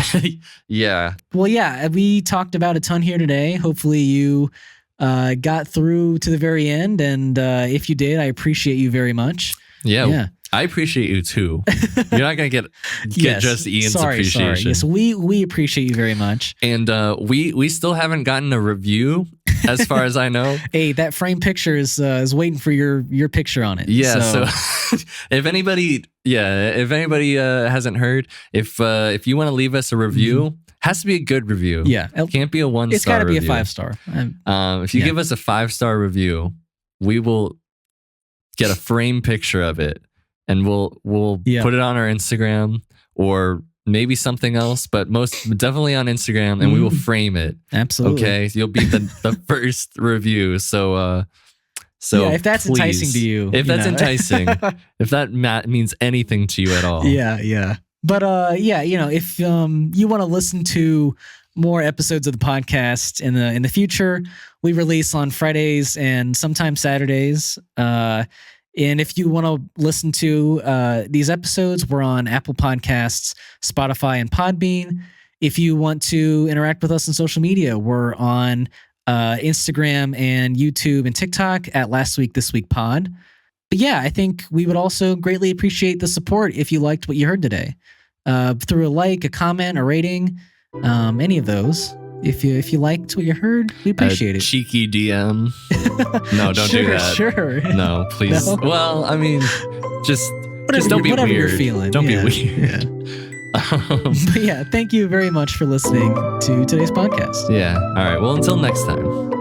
Yeah. Well, yeah, we talked about a ton here today. Hopefully you got through to the very end, and if you did, I appreciate you very much. Yeah. I appreciate you too. You're not gonna get just Ian's appreciation. Sorry. Yes, we appreciate you very much. And we still haven't gotten a review, as far as I know. Hey, that frame picture is waiting for your picture on it. Yeah. So if anybody hasn't heard, if you want to leave us a review. Has to be a good review. Yeah. It can't be a 1-star review. It's got to be a 5-star. If you give us a 5-star review, we will get a frame picture of it, and we'll put it on our Instagram or maybe something else, but definitely on Instagram, and we will frame it. Absolutely. Okay. You'll be the first review. So if that's please, enticing to you. If that's enticing, if that means anything to you at all. Yeah. But if you want to listen to more episodes of the podcast in the future, we release on Fridays and sometimes Saturdays. And if you want to listen to these episodes, we're on Apple Podcasts, Spotify, and Podbean. If you want to interact with us on social media, we're on Instagram and YouTube and TikTok at Last Week This Week Pod. But yeah, I think we would also greatly appreciate the support if you liked what you heard today. Through a like, a comment, a rating, any of those. If you liked what you heard, we appreciate it. Cheeky DM. No, don't do that. Sure. No, please. No? Well, I mean, just don't be whatever weird. You're feeling. Don't be weird. Yeah. But yeah, thank you very much for listening to today's podcast. Yeah. All right. Well, until next time.